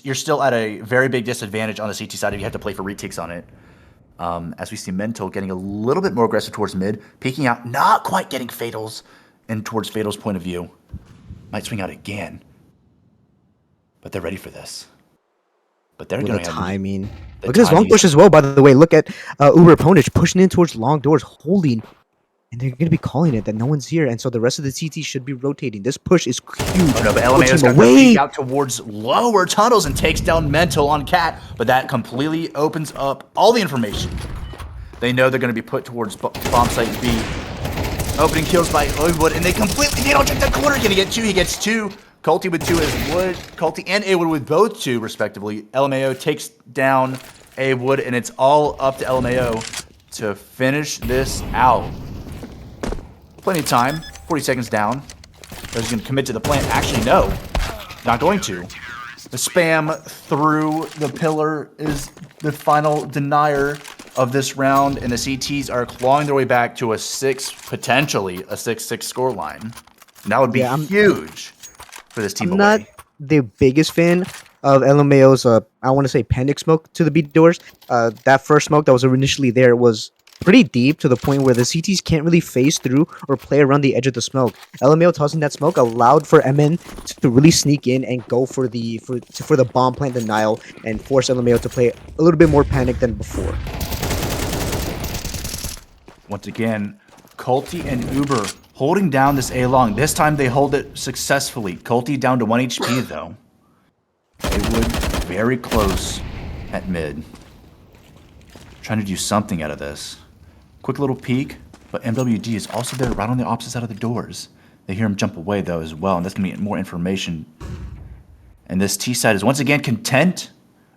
you're still at a very big disadvantage on the CT side if you have to play for retakes on it. As we see Mental getting a little bit more aggressive towards mid, peeking out, not quite getting Fatals, and towards Fatal's point of view. Might swing out again. But they're ready for this. But they're going to have timing. Look at his long push as well, by the way. Look at Uber Ponich pushing in towards long doors, holding. And they're going to be calling it that no one's here. And so the rest of the CT should be rotating. This push is huge. Oh no, but LMAO's got to peek out towards lower tunnels and takes down Mental on Cat. But that completely opens up all the information. They know they're going to be put towards bomb site B. Opening kills by Wood, and they don't check the corner. Can he get two? He gets two. Colty with two as Wood. Colty and A Wood with both two, respectively. LMAO takes down A Wood, and it's all up to LMAO to finish this out. Plenty of time. 40 seconds down. They're going to commit to the plant. Actually, no. Not going to. The spam through the pillar is the final denier of this round, and the CTs are clawing their way back to potentially a 6-6 scoreline. And that would be huge for this team. I'm not the biggest fan of LMAO's, I want to say, panic smoke to the B doors. That first smoke that was initially there was pretty deep to the point where the CTs can't really phase through or play around the edge of the smoke. LMAO tossing that smoke allowed for MN to really sneak in and go for the bomb plant denial and force LMAO to play a little bit more panic than before. Once again, Colty and Uber holding down this A long. This time they hold it successfully. Colty down to 1 HP though. Haywood very close at mid. Trying to do something out of this. Quick little peek, but MWD is also there right on the opposite side of the doors. They hear him jump away though as well, and that's going to be more information. And this T side is once again content.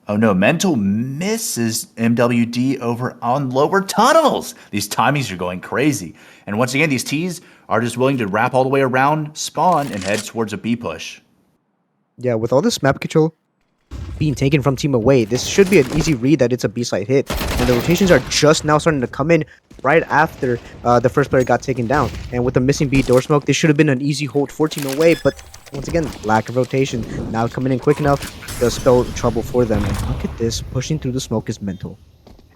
Oh no, Mental misses MWD over on lower tunnels. These timings are going crazy. And once again, these Ts are just willing to wrap all the way around spawn and head towards a B push. Yeah, with all this map control being taken from Team Away, this should be an easy read that it's a B-side hit. And the rotations are just now starting to come in right after the first player got taken down. And with the missing B door smoke, this should have been an easy hold for Team Away, but once again, lack of rotation. Now coming in quick enough does spell trouble for them. And look at this, pushing through the smoke is mental.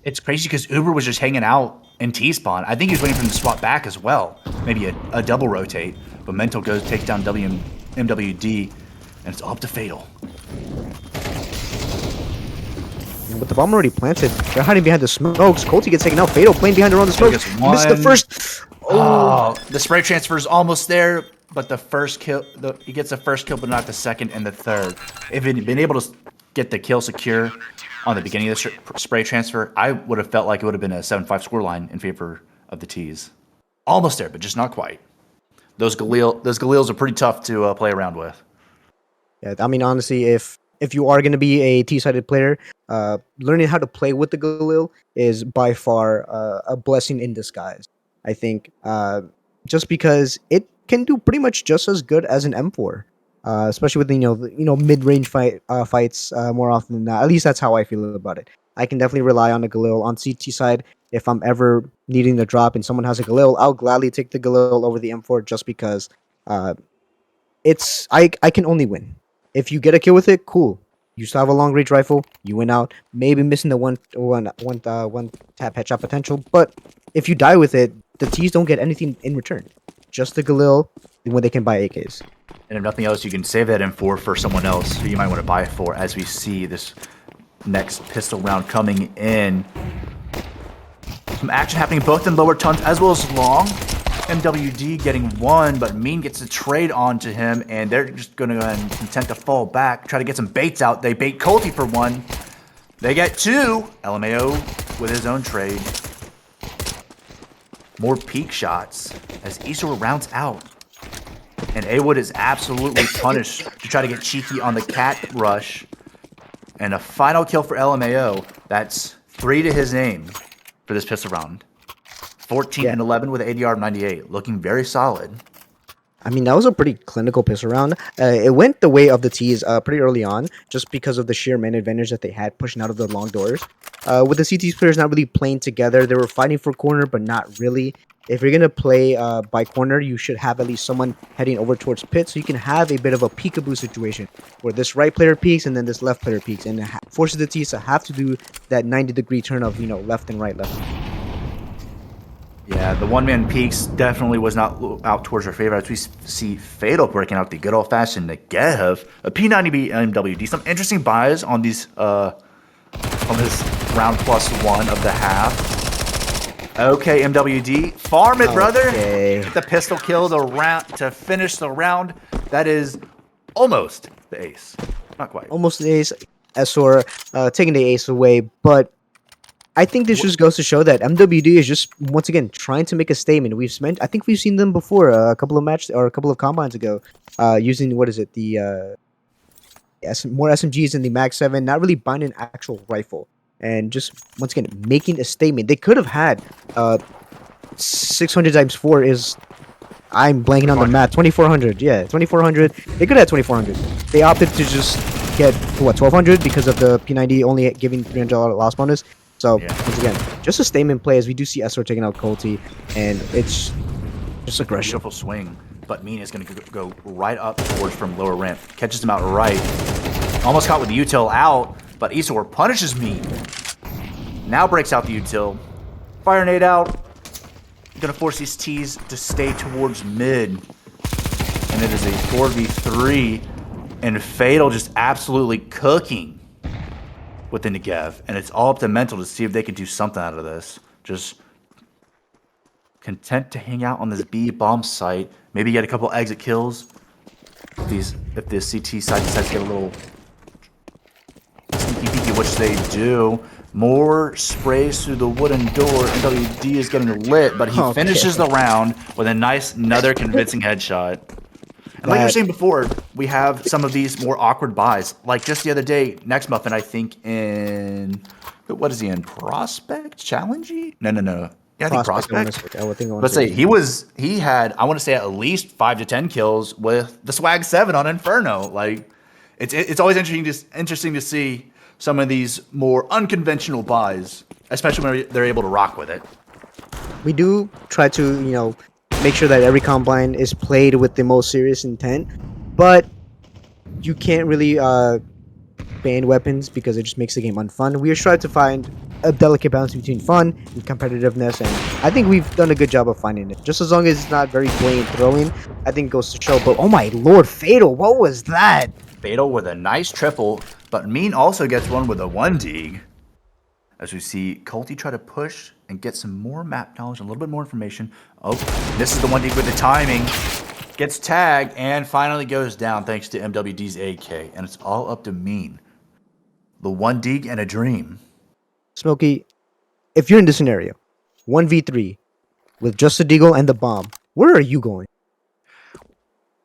It's crazy because Uber was just hanging out in T-spawn. I think he was waiting for him to swap back as well. Maybe a double rotate. But Mental goes, takes down MWD, and it's up to Fatal. And with the bomb already planted, they're hiding behind the smokes. Colty gets taken out. Fatal playing behind her on the smokes. Missed the first. Oh, the spray transfer is almost there, but the first kill, he gets the first kill, but not the second and the third. If he'd been able to get the kill secure on the beginning of the spray transfer, I would have felt like it would have been a 7-5 scoreline in favor of the T's. Almost there, but just not quite. Those Galils are pretty tough to play around with. Yeah, I mean, honestly, if you are going to be a T-sided player, learning how to play with the Galil is by far a blessing in disguise. I think just because it can do pretty much just as good as an M4, especially with mid-range fights more often than not. At least that's how I feel about it. I can definitely rely on the Galil on CT side. If I'm ever needing the drop and someone has a Galil, I'll gladly take the Galil over the M4 just because I can only win. If you get a kill with it, cool. You still have a long range rifle. You win out. Maybe missing the one tap headshot potential. But if you die with it, the T's don't get anything in return. Just the Galil when they can buy AKs. And if nothing else, you can save that M4 for someone else who you might want to buy it for. As we see this next pistol round coming in, some action happening both in lower tons as well as long. MWD getting one, but Mean gets a trade onto him, and they're just going to go ahead and content to fall back, try to get some baits out. They bait Colty for one. They get two. LMAO with his own trade. More peak shots as Isor rounds out. And A-Wood is absolutely punished to try to get cheeky on the cat rush. And a final kill for LMAO. That's 3 to his name for this pistol round. 14 and 11 with ADR of 98. Looking very solid. I mean, that was a pretty clinical pistol round. It went the way of the T's pretty early on, just because of the sheer man advantage that they had pushing out of the long doors. With the CT's players not really playing together, they were fighting for corner, but not really. If you're going to play by corner, you should have at least someone heading over towards pit, so you can have a bit of a peekaboo situation, where this right player peeks and then this left player peeks, and it forces the T's to have to do that 90-degree turn of, left and right, left and right. Yeah, the one-man peaks definitely was not out towards our favor as we see Fatal breaking out the good old-fashioned Negev, a P90B MWD. Some interesting buys on these on this round +1 of the half. Okay, MWD, farm it, brother. Get the pistol kill to finish the round. That is almost the ace, not quite. Almost the ace. Esor taking the ace away, but I think this just goes to show that MWD is just once again trying to make a statement. I think we've seen them before a couple of combines ago, using more SMGs in the Mag 7, not really buying an actual rifle, and just once again making a statement. They could have had 600 times 4 is, I'm blanking on the math, 2400. Yeah, 2400. They could have had 2400. They opted to just get 1200 because of the P90 only giving $300 loss bonus. So, once again, just a statement play as we do see Esor taking out Colty, and it's just aggression. Beautiful swing, but Mean is going to go right up towards from lower ramp. Catches him out right. Almost caught with the util out, but Isor punishes Mean. Now breaks out the util. Fire nade out. Going to force these T's to stay towards mid. And it is a 4v3, and Fatal just absolutely cooking with the Negev, and it's all up to Mental to see if they can do something out of this. Just content to hang out on this B bomb site. Maybe get a couple exit kills. If the CT side decides to get a little sneaky peeky, which they do. More sprays through the wooden door. MWD is getting lit, but he Okay. finishes the round with a nice, another convincing headshot. And like you were saying before, we have some of these more awkward buys. Like just the other day, Next Muffin, I think in what is he in? Prospect? Challenge-y? No. Yeah, I think Prospect. I would think Let's say he had, I want to say, at least 5 to 10 kills with the Swag 7 on Inferno. Like it's always interesting to see some of these more unconventional buys, especially when they're able to rock with it. We do try to, make sure that every combine is played with the most serious intent, but you can't really ban weapons because it just makes the game unfun. We are trying to find a delicate balance between fun and competitiveness, and I think we've done a good job of finding it. Just as long as it's not very blatant throwing, I think it goes to show. But oh my lord, Fatal, what was that? Fatal with a nice triple, but Mean also gets one with a 1 dig. As we see Colty try to push and get some more map knowledge, a little bit more information. Oh, this is the 1 dig with the timing. Gets tagged and finally goes down thanks to MWD's AK. And it's all up to Mean. The 1 dig and a dream. Smokey, if you're in this scenario, 1v3 with just a deagle and the bomb, where are you going?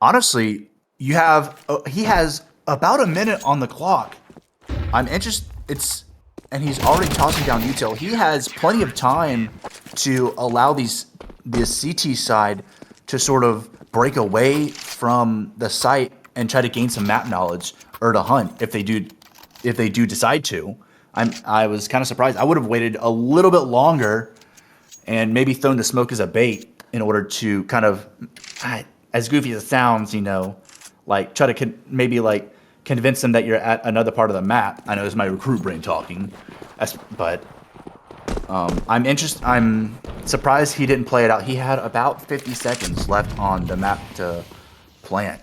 Honestly, he has about a minute on the clock. I'm interested. And he's already tossing down util. He has plenty of time to allow the CT side to sort of break away from the site and try to gain some map knowledge or to hunt if they do decide to. I was kind of surprised. I would have waited a little bit longer and maybe thrown the smoke as a bait in order to kind of, as goofy as it sounds, like try to maybe like convince them that you're at another part of the map. I know it's my recruit brain talking, but I'm surprised he didn't play it out. He had about 50 seconds left on the map to plant,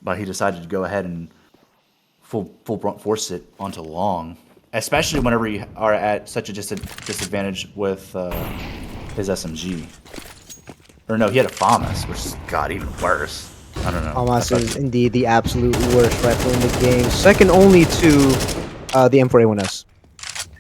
but he decided to go ahead and full brunt force it onto long, especially whenever you are at such a disadvantage with his SMG. Or no, he had a FAMAS, which got even worse. I don't know. FAMAS is indeed the absolute worst rifle in the game, second only to the M4A1S.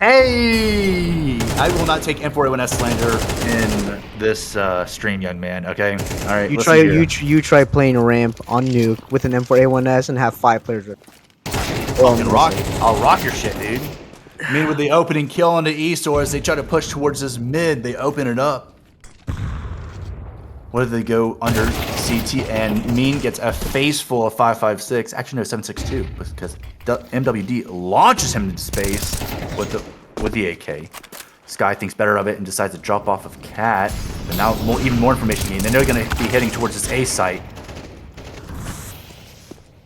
Hey! I will not take M4A1S slander in this stream, young man. Okay, all right. You try playing ramp on nuke with an M4A1S and have 5 players with it. I'll rock your shit, dude. Me with the opening kill on the east, or as they try to push towards this mid, they open it up. What do they go under CT, and Mean gets a face full of 5.56. Actually, no, 7.62, because MWD launches him into space with the AK. Sky thinks better of it and decides to drop off of Cat. But now even more information gained. Then they're going to be heading towards this A site.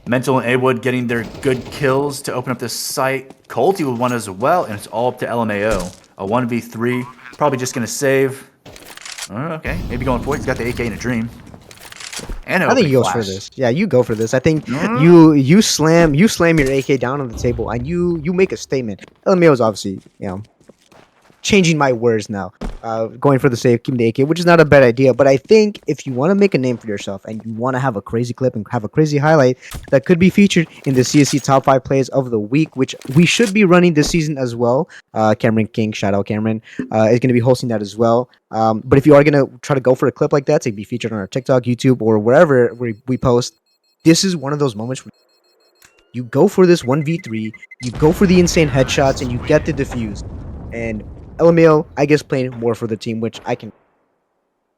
Mental and A-Wood getting their good kills to open up this site. Colty with one as well, and it's all up to LMAO. A 1v3, probably just going to save. Okay, maybe going for it. He's got the AK in a dream. And I think he goes for this. Yeah, you go for this. I think you slam your AK down on the table and you make a statement. LMAO is obviously, changing my words now. Going for the save, keeping the AK, which is not a bad idea. But I think if you want to make a name for yourself and you want to have a crazy clip and have a crazy highlight that could be featured in the CSC Top 5 Plays of the Week, which we should be running this season as well. Cameron King, shout out Cameron, is going to be hosting that as well. But if you are going to try to go for a clip like that to be featured on our TikTok, YouTube, or wherever we post, this is one of those moments where you go for this 1v3, you go for the insane headshots, and you get the defuse. And LMAO, I guess, playing more for the team, which I can.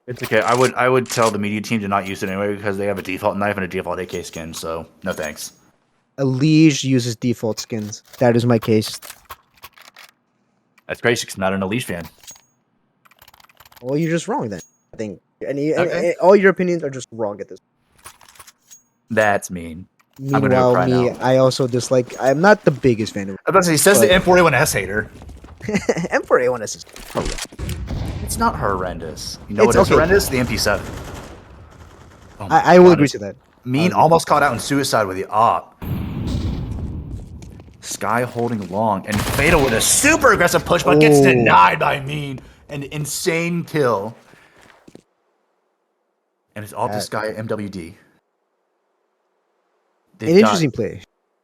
It's okay. I would tell the media team to not use it anyway because they have a default knife and a default AK skin. So no thanks. Elige uses default skins. That is my case. That's crazy because I'm not an Elige fan. Well, you're just wrong then. I think all your opinions are just wrong at this. That's mean. Meanwhile, I also dislike. I'm not the biggest fan of it. I was about to say, he says the M4A1S hater. M4A1S is horrendous. It's not horrendous. You know what is horrendous? The MP7. Oh I will agree to that. Mean almost caught out in suicide with the op. Sky holding long and Fatal with a super aggressive push, but gets denied by Mean. An insane kill. And it's off the sky MWD. An interesting play.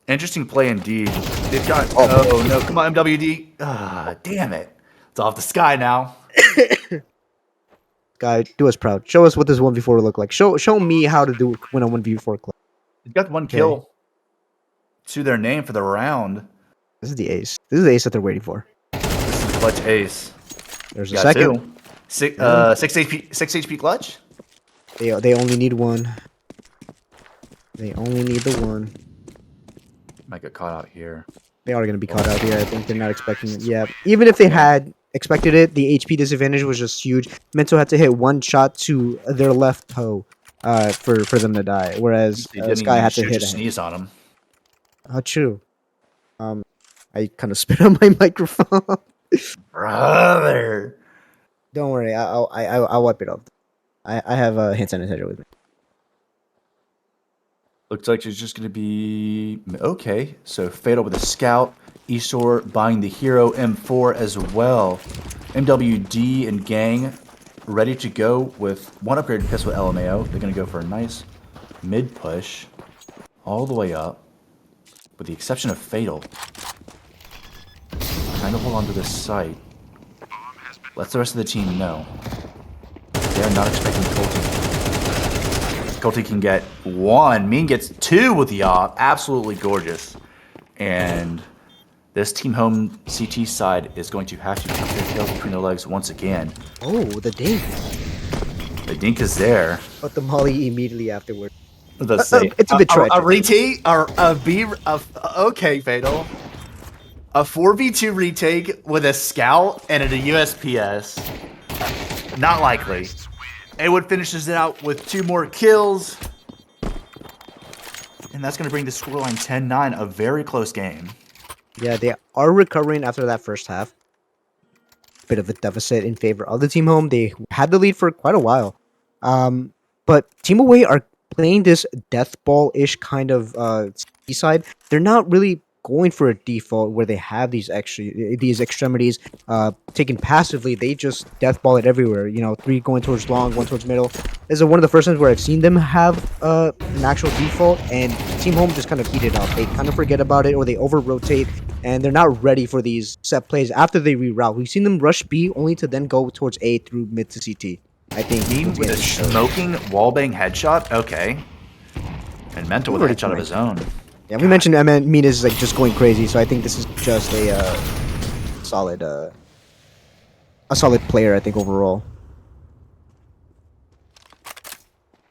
Interesting play indeed. They've got. Oh no! Come on, MWD. Ah, damn it! It's off the sky now. Guy, do us proud. Show us what this 1v4 look like. Show me how to win a 1v4 club. They've got one kill to their name for the round. This is the ace. This is the ace that they're waiting for. This is clutch ace. There's a second. Two. 6 HP clutch. They only need one. They only need the one. Might get caught out here. They are going to be caught out here. I think they're not expecting it. Yeah. Even if they had expected it, the HP disadvantage was just huge. Mental had to hit one shot to their left toe for them to die. Whereas Sky had to hit a sneeze on him. Oh, true. I kind of spit on my microphone. Brother. Don't worry. I'll wipe it off. I have a hand sanitizer with me. Looks like she's just going to be... Okay, so Fatal with a Scout. Esor buying the Hero M4 as well. MWD and Gang ready to go with one upgraded pistol LMAO. They're going to go for a nice mid-push all the way up. With the exception of Fatal. Trying to hold on to this site. Let the rest of the team know. They are not expecting Colty. Colty can get one. Mean gets two with the op. Absolutely gorgeous. And this team home CT side is going to have to keep their tails between their legs once again. Oh, the dink. The dink is there. But the molly immediately afterward. Let's say it's a bit tragic. A retake or a B. Okay, Fatal. A 4v2 retake with a Scout and a USPS. Not likely. Awood finishes it out with 2 more kills. And that's going to bring the scoreline 10-9, a very close game. Yeah, they are recovering after that first half. Bit of a deficit in favor of the team home. They had the lead for quite a while. But team away are playing this death ball-ish kind of side. They're not really going for a default where they have these extremities taken passively. They just death ball it everywhere. 3 going towards long, 1 towards middle. This is one of the first times where I've seen them have an actual default, and team home just kind of eat it up. They kind of forget about it, or they over rotate, and they're not ready for these set plays after they reroute. We've seen them rush B only to then go towards A through mid to CT. I think Mean with a smoking wallbang headshot. Okay, and Mental with a headshot of his own. Yeah, we mentioned Mean is like just going crazy, so I think this is just a solid player. I think overall.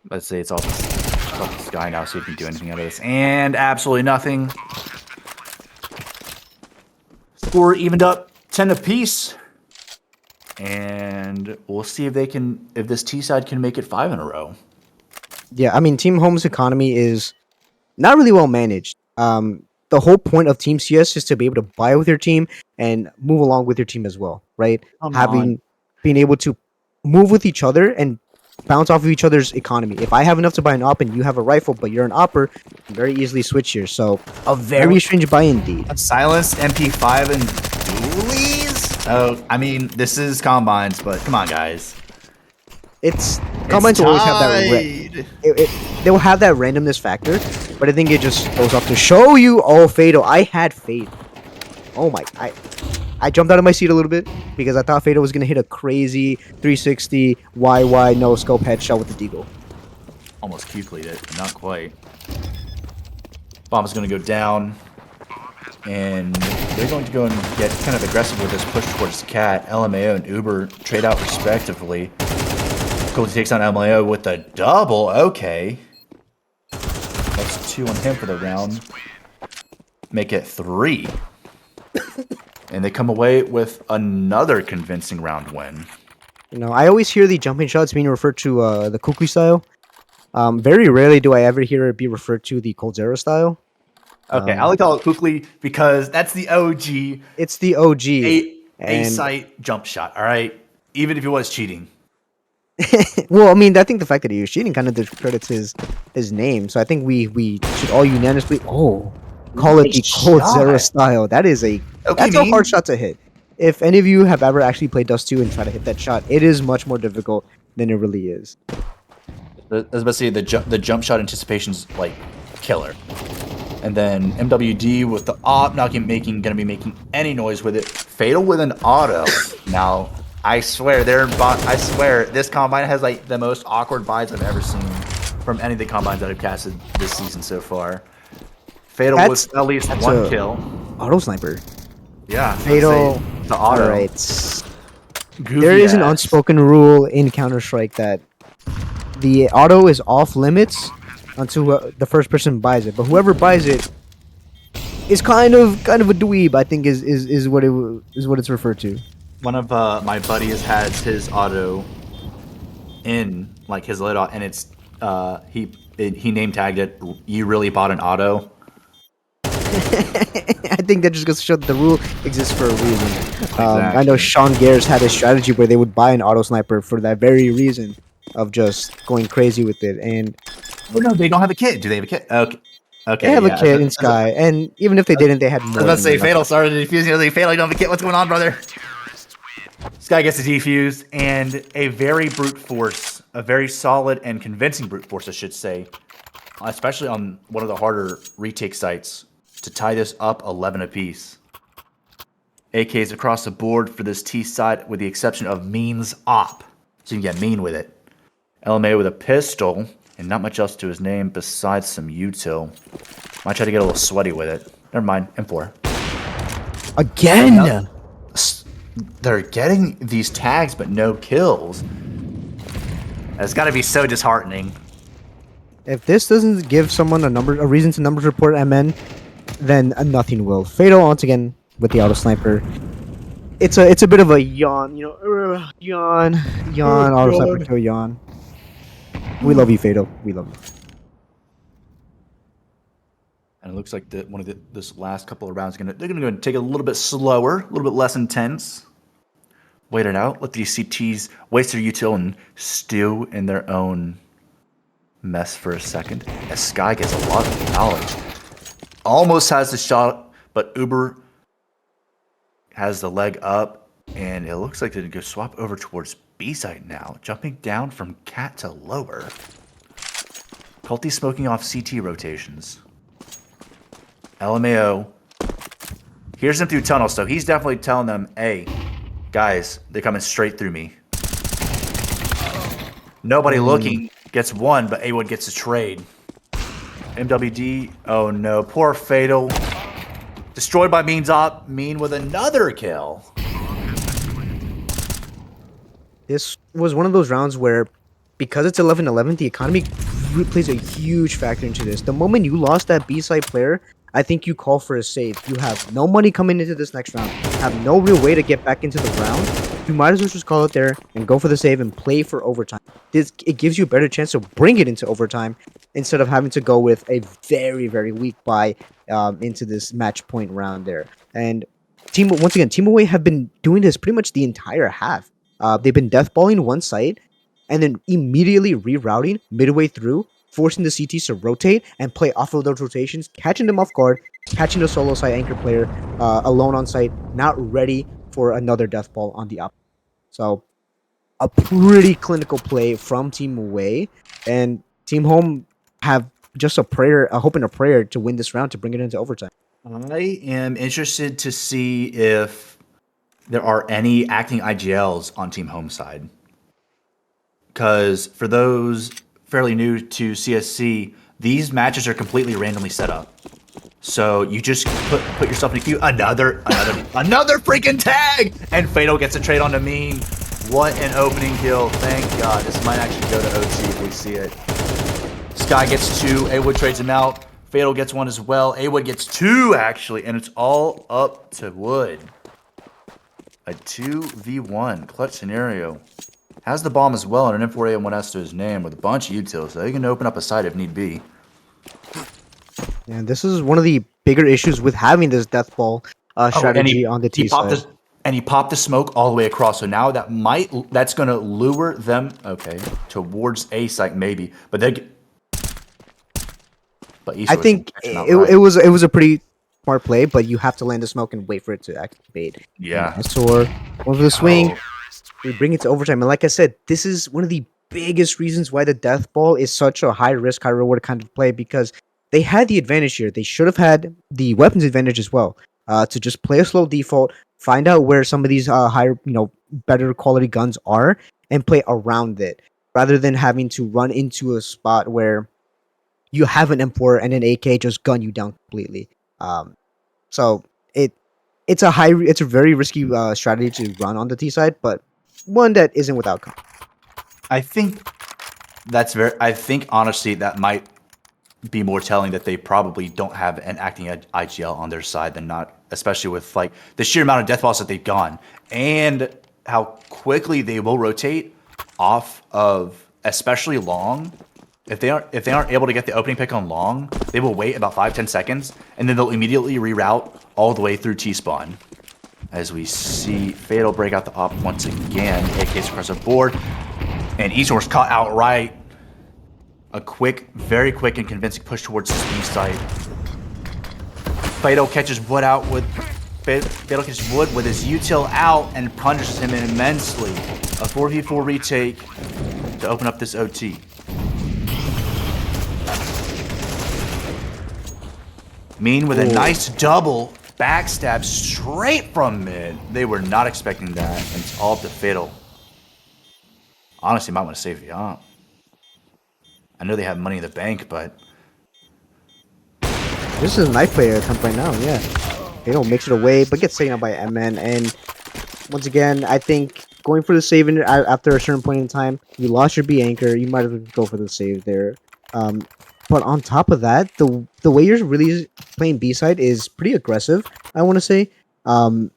Let's say it's off the sky now. See if we can do anything out of this, and absolutely nothing. Score evened up 10 apiece, and we'll see if this T side can make it 5 in a row. Yeah, I mean, Team Home's economy is not really well managed. The whole point of Team CS is to be able to buy with your team and move along with your team as well, right? Being able to move with each other and bounce off of each other's economy. If I have enough to buy an op and you have a rifle, but you're an opper, you can very easily switch here. So a very strange buy indeed. Silence, MP5, and Dualies? Oh, I mean, this is Combines, but come on, guys. Combines will always have that. They will have that randomness factor, but I think it just goes off to show you. Oh, Fatal! I had faith. Oh my! I jumped out of my seat a little bit because I thought Fatal was gonna hit a crazy 360 YY no scope headshot with the deagle. Almost Q-cleat it, but not quite. Bomb is gonna go down, and they're going to go and get kind of aggressive with this push towards Cat. LMAO and Uber trade out respectively. Colty takes on LMAO with a double. Okay. That's 2 on him for the round. Make it 3. And they come away with another convincing round win. I always hear the jumping shots being referred to the Kukui style. Very rarely do I ever hear it be referred to the Cold Zero style. Okay, I like to call it Kukui because that's the OG. It's the OG. A-site jump shot, all right? Even if it was cheating. Well, I mean, I think the fact that he was cheating kind of discredits his name. So I think we should all unanimously call it the Cold Zero style. That's a hard shot to hit. If any of you have ever actually played Dust 2 and try to hit that shot, it is much more difficult than it really is. I was about to say the jump shot anticipation's like killer. And then MWD with the op not gonna be making any noise with it. Fatal with an auto. Now I swear this combine has like the most awkward buys I've ever seen from any of the combines that I've casted this season so far. Fatal with at least one kill. Auto sniper. Yeah. Fatal. The auto. All right. There is an unspoken rule in Counter-Strike that the auto is off limits until the first person buys it. But whoever buys it is kind of a dweeb, I think is what it's referred to. One of my buddies has his auto in like his lid auto, and it's he name tagged it. You really bought an auto. I think that just goes to show that the rule exists for a reason. Exactly. I know Sean Gares had a strategy where they would buy an auto sniper for that very reason of just going crazy with it. And oh no, they don't have a kit. Do they have a kit? Okay. They have a kit in Sky, and even if they didn't, they had more. I was about to say Fatal started to defuse. You know, Fatal, you don't have a kit. What's going on, brother? Sky gets a defuse, and a very brute force, a very solid and convincing brute force, I should say, especially on one of the harder retake sites, to tie this up 11 apiece. AKs across the board for this T side, with the exception of Mean's op. So you can get Mean with it. LMA with a pistol, and not much else to his name besides some util. Might try to get a little sweaty with it. Never mind, M4. Again! They're getting these tags, but no kills. It's got to be so disheartening. If this doesn't give someone a reason to numbers report MN, then nothing will. Fatal once again with the auto sniper. It's a bit of a yawn, yawn, auto sniper kill, yawn. We love you, Fatal. We love you. And it looks like this last couple of rounds they're gonna go and take it a little bit slower, a little bit less intense. Wait it out. Let these CTs waste their util and stew in their own mess for a second. As Sky gets a lot of knowledge. Almost has the shot, but Uber has the leg up, and it looks like they're gonna go swap over towards B site now, jumping down from cat to lower. Culty smoking off CT rotations. LMAO. Here's him through tunnel, so he's definitely telling them, hey, guys, they're coming straight through me. Nobody looking gets one, but A1 gets a trade. MWD, oh no, poor Fatal. Destroyed by Mean's op, Mean with another kill. This was one of those rounds where, because it's 11-11, the economy plays a huge factor into this. The moment you lost that B-side player, I think you call for a save. You have no money coming into this next round. Have no real way to get back into the round. You might as well just call it there and go for the save and play for overtime. It gives you a better chance to bring it into overtime instead of having to go with a very, very weak buy into this match point round there. And once again, Team Away have been doing this pretty much the entire half. They've been deathballing one site and then immediately rerouting midway through, forcing the CTs to rotate and play off of those rotations, catching them off guard, catching the solo side anchor player alone on site, not ready for another deathball on the up. So a pretty clinical play from Team Away, and Team Home have just a hope and a prayer to win this round to bring it into overtime. I am interested to see if there are any acting IGLs on Team Home side. Because for those fairly new to CSC, these matches are completely randomly set up. So you just put yourself in a queue. Another freaking tag! And Fatal gets a trade on the Mean. What an opening kill. Thank God. This might actually go to OT if we see it. Sky gets 2. A-Wood trades him out. Fatal gets 1 as well. A-Wood gets 2, actually. And it's all up to Wood. A 2v1 clutch scenario. Has the bomb as well and an M4A and 1S to his name with a bunch of utils, so he can open up a site if need be. And this is one of the bigger issues with having this death ball strategy on the T side. And he popped the smoke all the way across, so now that's going to lure them, towards A site maybe, but I think it was a pretty smart play, but you have to land the smoke and wait for it to activate. Yeah. So one for the swing. We bring it to overtime, and like I said, this is one of the biggest reasons why the death ball is such a high risk, high reward kind of play, because they had the advantage here. They should have had the weapons advantage as well. To just play a slow default, find out where some of these higher, better quality guns are, and play around it, rather than having to run into a spot where you have an M4 and an AK just gun you down completely. So it it's a very risky strategy to run on the T side, but one that isn't without cost. I think I think honestly that might be more telling that they probably don't have an acting IGL on their side than not, especially with like the sheer amount of death balls that they've gone and how quickly they will rotate off of, especially long. If they aren't able to get the opening pick on long, they will wait about 5-10 seconds and then they'll immediately reroute all the way through T spawn. As we see Fatal break out the op once again, AKs across the board, and Espor's caught outright. A quick, very quick and convincing push towards his B site. Fatal catches Wood with his util out and punishes him immensely. A 4v4 retake to open up this OT. Mean with a nice double backstab straight from mid. They were not expecting that, and it's all up to Fatal. Honestly, might want to save the op. I know they have money in the bank, but This is a knife player attempt right now, yeah. Fatal makes it away, but gets taken out by MN. And once again, I think going for the save after a certain point in time, you lost your B anchor, you might as well go for the save there. But on top of that, the way you're really playing B side is pretty aggressive, I want to say. Going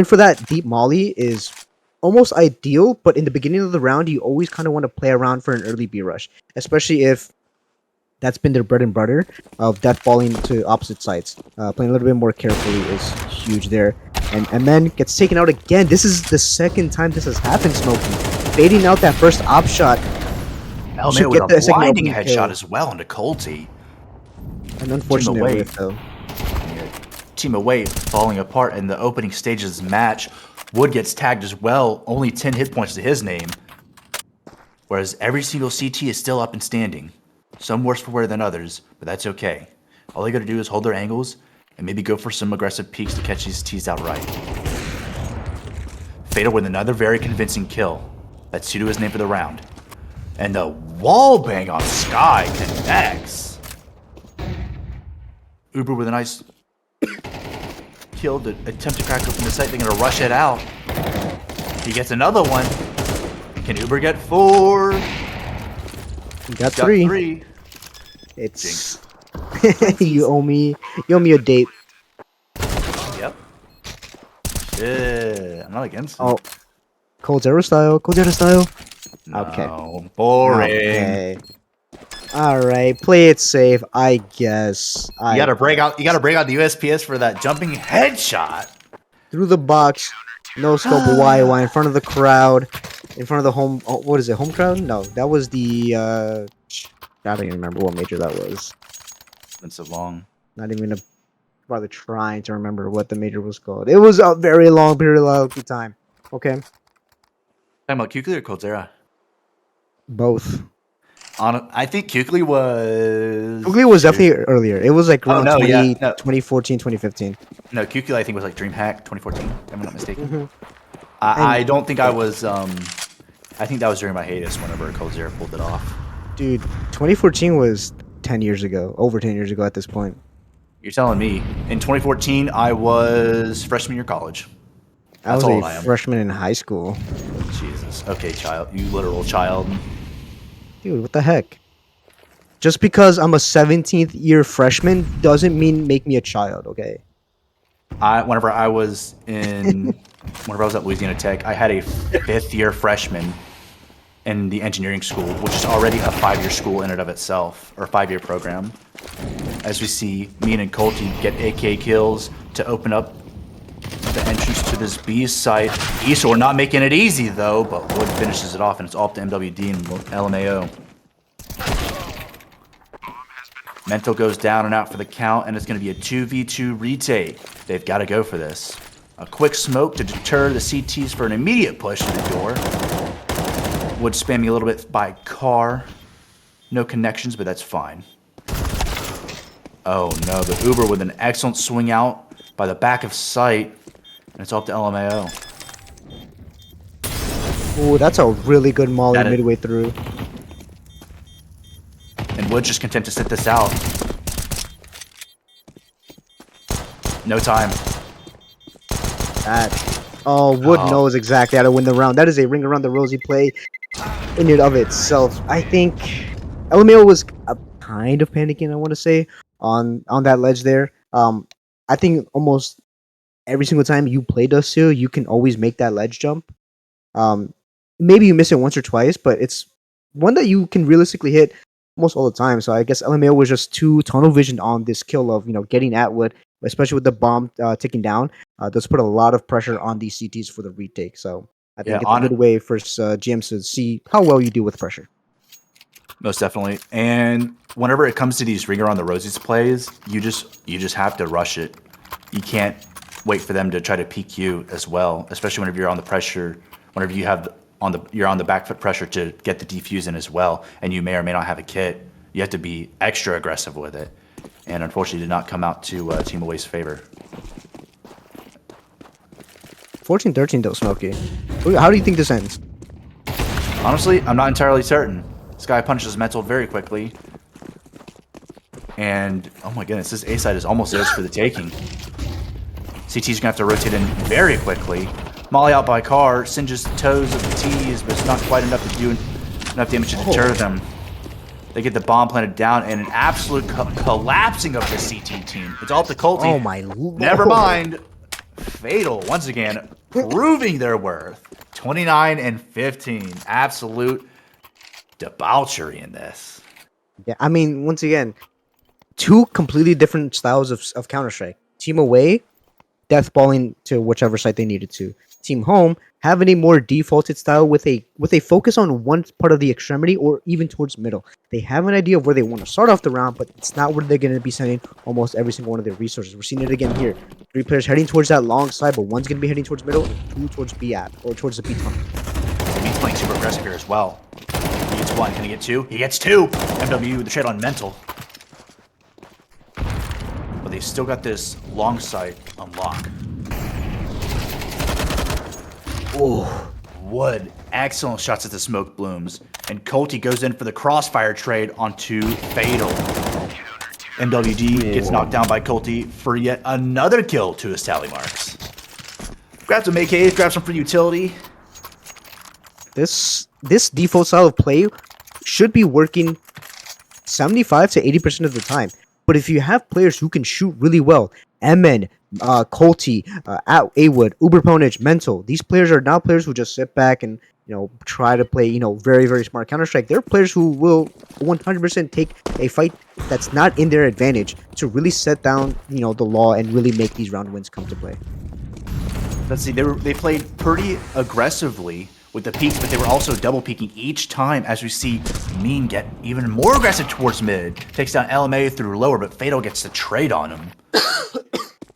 for that deep molly is almost ideal, but in the beginning of the round, you always kind of want to play around for an early B rush, especially if that's been their bread and butter of deathballing to opposite sides. Playing a little bit more carefully is huge there. And then gets taken out again. This is the second time this has happened, Smokey. Baiting out that first op shot. LMAO with a blinding headshot as well into Colty. An unfortunate whiff, though. Team away falling apart in the opening stages of this match. Wood gets tagged as well, only 10 hit points to his name. Whereas every single CT is still up and standing. Some worse for wear than others, but that's okay. All they gotta do is hold their angles and maybe go for some aggressive peeks to catch these T's outright. Fatal with another very convincing kill. That's 2 to his name for the round. And the wall bang on Sky connects. Uber with a nice kill to attempt to crack open the site. They're gonna rush it out. He gets another one. Can Uber get 4? You got 3. It's you owe me a date. Yep. Yeah, I'm not against it. Oh, Cold Zero style. No, Okay. boring. Okay. All right, play it safe, I guess. You gotta break out. You gotta break out the USPS for that jumping headshot. Through the box, no scope YY in front of the crowd, in front of the home. Oh, what is it? Home crowd? No, that was the. I don't even remember what major that was. It's been so long. Not even a bother trying to remember what the major was called. It was a very long period of time. Okay, Talking about Kukli or Coldzera? both. I think Kukli was. Kukli was definitely earlier. It was like around 2014, 2015. No, Kukli I think was like DreamHack 2014. If I'm not mistaken. Mm-hmm. I don't think I was. I think that was during my heyday whenever Coldzera pulled it off. Dude, 2014 was 10 years ago. Over 10 years ago at this point. You're telling me. In 2014, I was freshman year college. I was That's all a I am. freshman in high school. Jesus. Okay, child. You literal child. Dude, what the heck? Just because I'm a 17th year freshman doesn't mean make me a child, okay? Whenever I was at Louisiana Tech, I had a 5th year freshman in the engineering school, which is already a 5-year school in and of itself, or a 5-year program. As we see, Mean and Colty get AK kills to open up the entrance to this B site. Esor not making it easy though, but Wood finishes it off, and it's all up to MWD and LMAO. Mental goes down and out for the count, and it's going to be a 2v2 retake. They've got to go for this. A quick smoke to deter the CTs for an immediate push to the door. Wood spamming a little bit by car. No connections, but that's fine. Oh no, the Uber with an excellent swing out by the back of sight. And it's up to LMAO. Oh, that's a really good molly That is- midway through. And Wood's just content to sit this out. No time. Wood knows exactly how to win the round. That is a ring around the rosy play in and of itself. I think LMAO was kind of panicking, I want to say, on that ledge there. I think almost every single time you play Dust 2, you can always make that ledge jump. Maybe you miss it once or twice, but it's one that you can realistically hit almost all the time. So I guess LMAO was just too tunnel visioned on this kill of getting at Wood, especially with the bomb ticking down. Does put a lot of pressure on these CTs for the retake. So I think it's a good way for GMs to see how well you do with pressure. Most definitely. And whenever it comes to these ringer on the rosies plays, you just have to rush it. You can't wait for them to try to peek you as well, especially whenever you're on the pressure, whenever you have you're on the back foot pressure to get the defuse in as well, and you may or may not have a kit. You have to be extra aggressive with it. And unfortunately did not come out to Team Away's favor. 14-13 though, Smokey. How do you think this ends? Honestly, I'm not entirely certain. This guy punishes mental very quickly. And, oh my goodness, this A side is almost theirs for the taking. CT's gonna have to rotate in very quickly. Molly out by car, singes the toes of the T's, but it's not quite enough to do enough damage to deter them. They get the bomb planted down and an absolute collapsing of the CT team. It's all to Colty. Oh my lord. Never mind. Fatal, once again, proving their worth. 29 and 15. Absolute debauchery in this. Yeah, I mean, once again, two completely different styles of Counter-Strike. Team Away, deathballing to whichever side they needed to. Team Home, having a more defaulted style with a focus on one part of the extremity or even towards middle. They have an idea of where they want to start off the round, but it's not where they're going to be sending almost every single one of their resources. We're seeing it again here. 3 players heading towards that long side, but one's going to be heading towards middle and 2 towards B app or towards the B tunnel. He's playing super aggressive here as well. He gets 1. Can he get 2? He gets 2. MW with the trade on mental. But they've still got this long sight on lock. Oh, Wood. Excellent shots at the smoke blooms. And Colty goes in for the crossfire trade onto Fatal. MWD gets knocked down by Colty for yet another kill to his tally marks. Grab some AKs, grab some for utility. This default style of play should be working 75 to 80% of the time. But if you have players who can shoot really well, MN, Colty, A-Wood, Uberponage, Mental, these players are not players who just sit back and try to play very, very smart Counter-Strike. They're players who will 100% take a fight that's not in their advantage to really set down the law and really make these round wins come to play. Let's see, they played pretty aggressively with the peaks, but they were also double peeking each time as we see Mean get even more aggressive towards mid. Takes down LMA through lower, but Fatal gets the trade on him.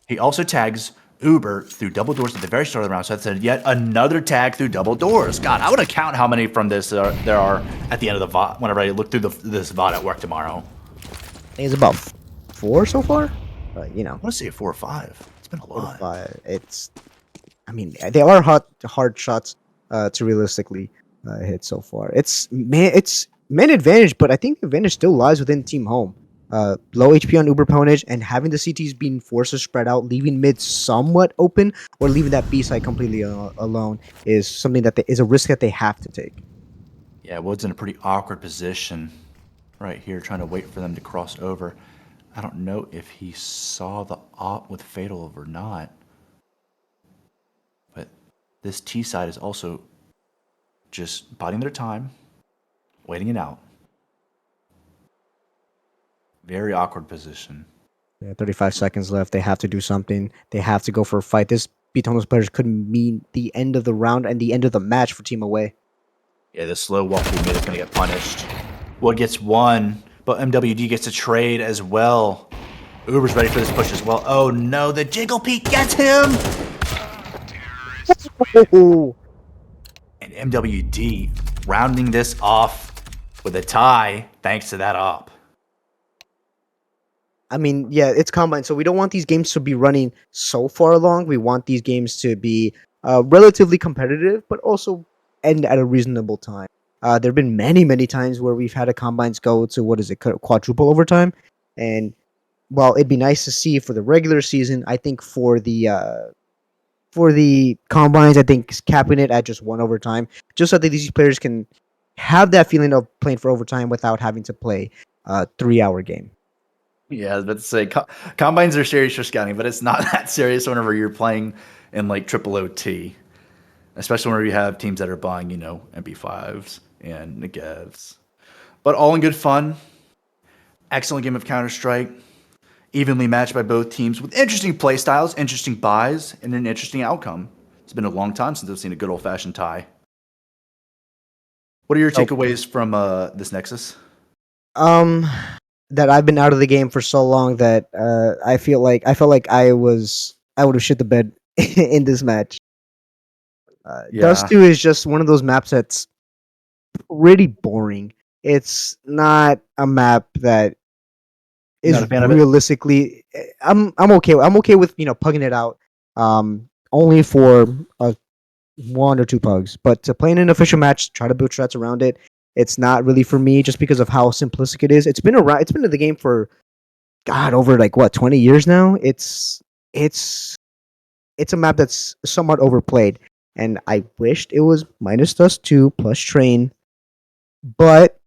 He also tags Uber through double doors at the very start of the round, so that's yet another tag through double doors. God, I want to count how many from this there are at the end of the VOD whenever I look through this VOD at work tomorrow. I think it's about 4 so far. I want to say 4 or 5. It's been a lot. 5. They are hard shots to realistically hit so far. It's man advantage, but I think the advantage still lies within Team Home. Low HP on Uberponage and having the CTs being forced to spread out, leaving mid somewhat open, or leaving that B side completely alone is something that is a risk that they have to take. Yeah, Wood's in a pretty awkward position right here, trying to wait for them to cross over. I don't know if he saw the op with Fatal or not. But this T side is also just biding their time, waiting it out. Very awkward position. Yeah, 35 seconds left. They have to do something. They have to go for a fight. This Bitono's players could mean the end of the round and the end of the match for Team Away. Yeah, this slow walk through mid is going to get punished. Wood gets 1, but MWD gets a trade as well. Uber's ready for this push as well. Oh no, the Jiggle Peak gets him! And MWD rounding this off with a tie thanks to that op. I mean, yeah, it's combine, so we don't want these games to be running so far along. We want these games to be relatively competitive, but also end at a reasonable time. There have been many, many times where we've had a combines go to quadruple overtime, and while it'd be nice to see for the regular season, I think for the combines, I think capping it at just one overtime, just so that these players can have that feeling of playing for overtime without having to play a 3 hour game. Yeah, I was about to say combines are serious for scouting, but it's not that serious whenever you're playing in like triple OT, especially whenever you have teams that are buying, MP5s and Negevs. But all in good fun. Excellent game of Counter Strike. Evenly matched by both teams with interesting play styles, interesting buys, and an interesting outcome. It's been a long time since I've seen a good old fashioned tie. What are your takeaways from this Nexus? That I've been out of the game for so long that I felt like I would have shit the bed in this match. Dust Yeah. 2 is just one of those maps that's pretty boring. It's not a map that Not is a fan of it? realistically. I'm okay. I'm okay with pugging it out. Only for 1 or 2 pugs, but to play in an official match, try to build strats around it. It's not really for me, just because of how simplistic it is. It's been around. It's been in the game for over like what 20 years now. It's it's a map that's somewhat overplayed, and I wished it was minus Dust 2 plus Train, but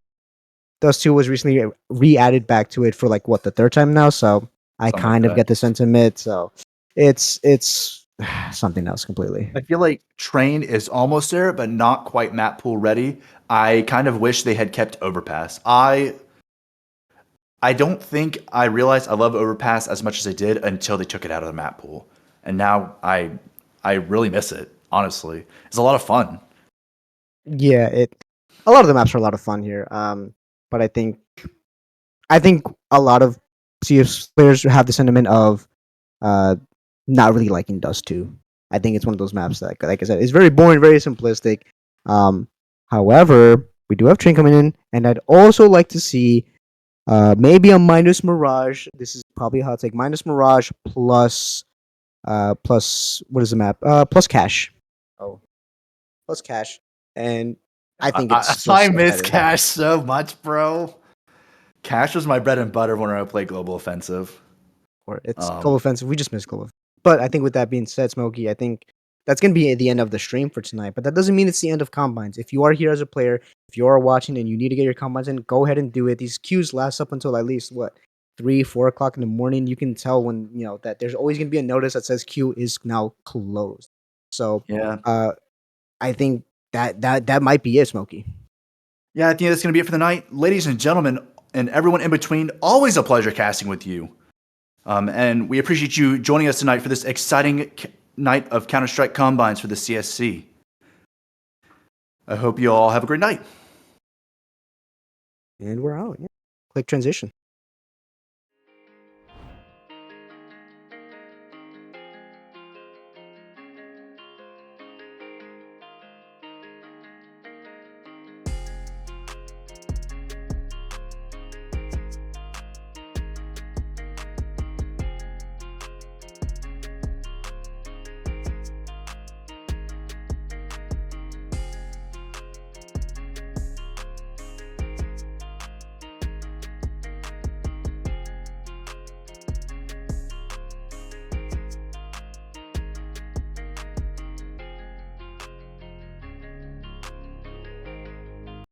Dust 2 was recently re-added back to it for like what the third time now. So I Something like kind of that. get the sentiment. So it's something else completely. I feel like Train is almost there, but not quite map pool ready. I kind of wish they had kept Overpass. I don't think I realized I love Overpass as much as I did until they took it out of the map pool. And now I really miss it, honestly. It's a lot of fun. Yeah, a lot of the maps are a lot of fun here. But I think a lot of CS players have the sentiment of uh not really liking Dust 2. I think it's one of those maps that, like I said, is very boring, very simplistic. Um, However, we do have Train coming in, and I'd also like to see maybe a minus Mirage. This is probably a hot take. Minus Mirage plus what is the map? Plus Cash. Oh, plus Cash, and I think I, it's I just miss better. Cash so much, bro. Cash was my bread and butter when I played Global Offensive. Or it's Global Um, Offensive. We just missed Global. But I think with that being said, Smokey, I think that's gonna be the end of the stream for tonight. But that doesn't mean it's the end of combines. If you are here as a player, if you are watching and you need to get your combines in, go ahead and do it. These queues last up until at least what 3, 4 o'clock in the morning. You can tell when that there's always gonna be a notice that says queue is now closed. So yeah. I think that might be it, Smokey. Yeah, I think that's going to be it for the night. Ladies and gentlemen, and everyone in between, always a pleasure casting with you. And we appreciate you joining us tonight for this exciting night of Counter-Strike Combines for the CSC. I hope you all have a great night. And we're out. Yeah. Click transition.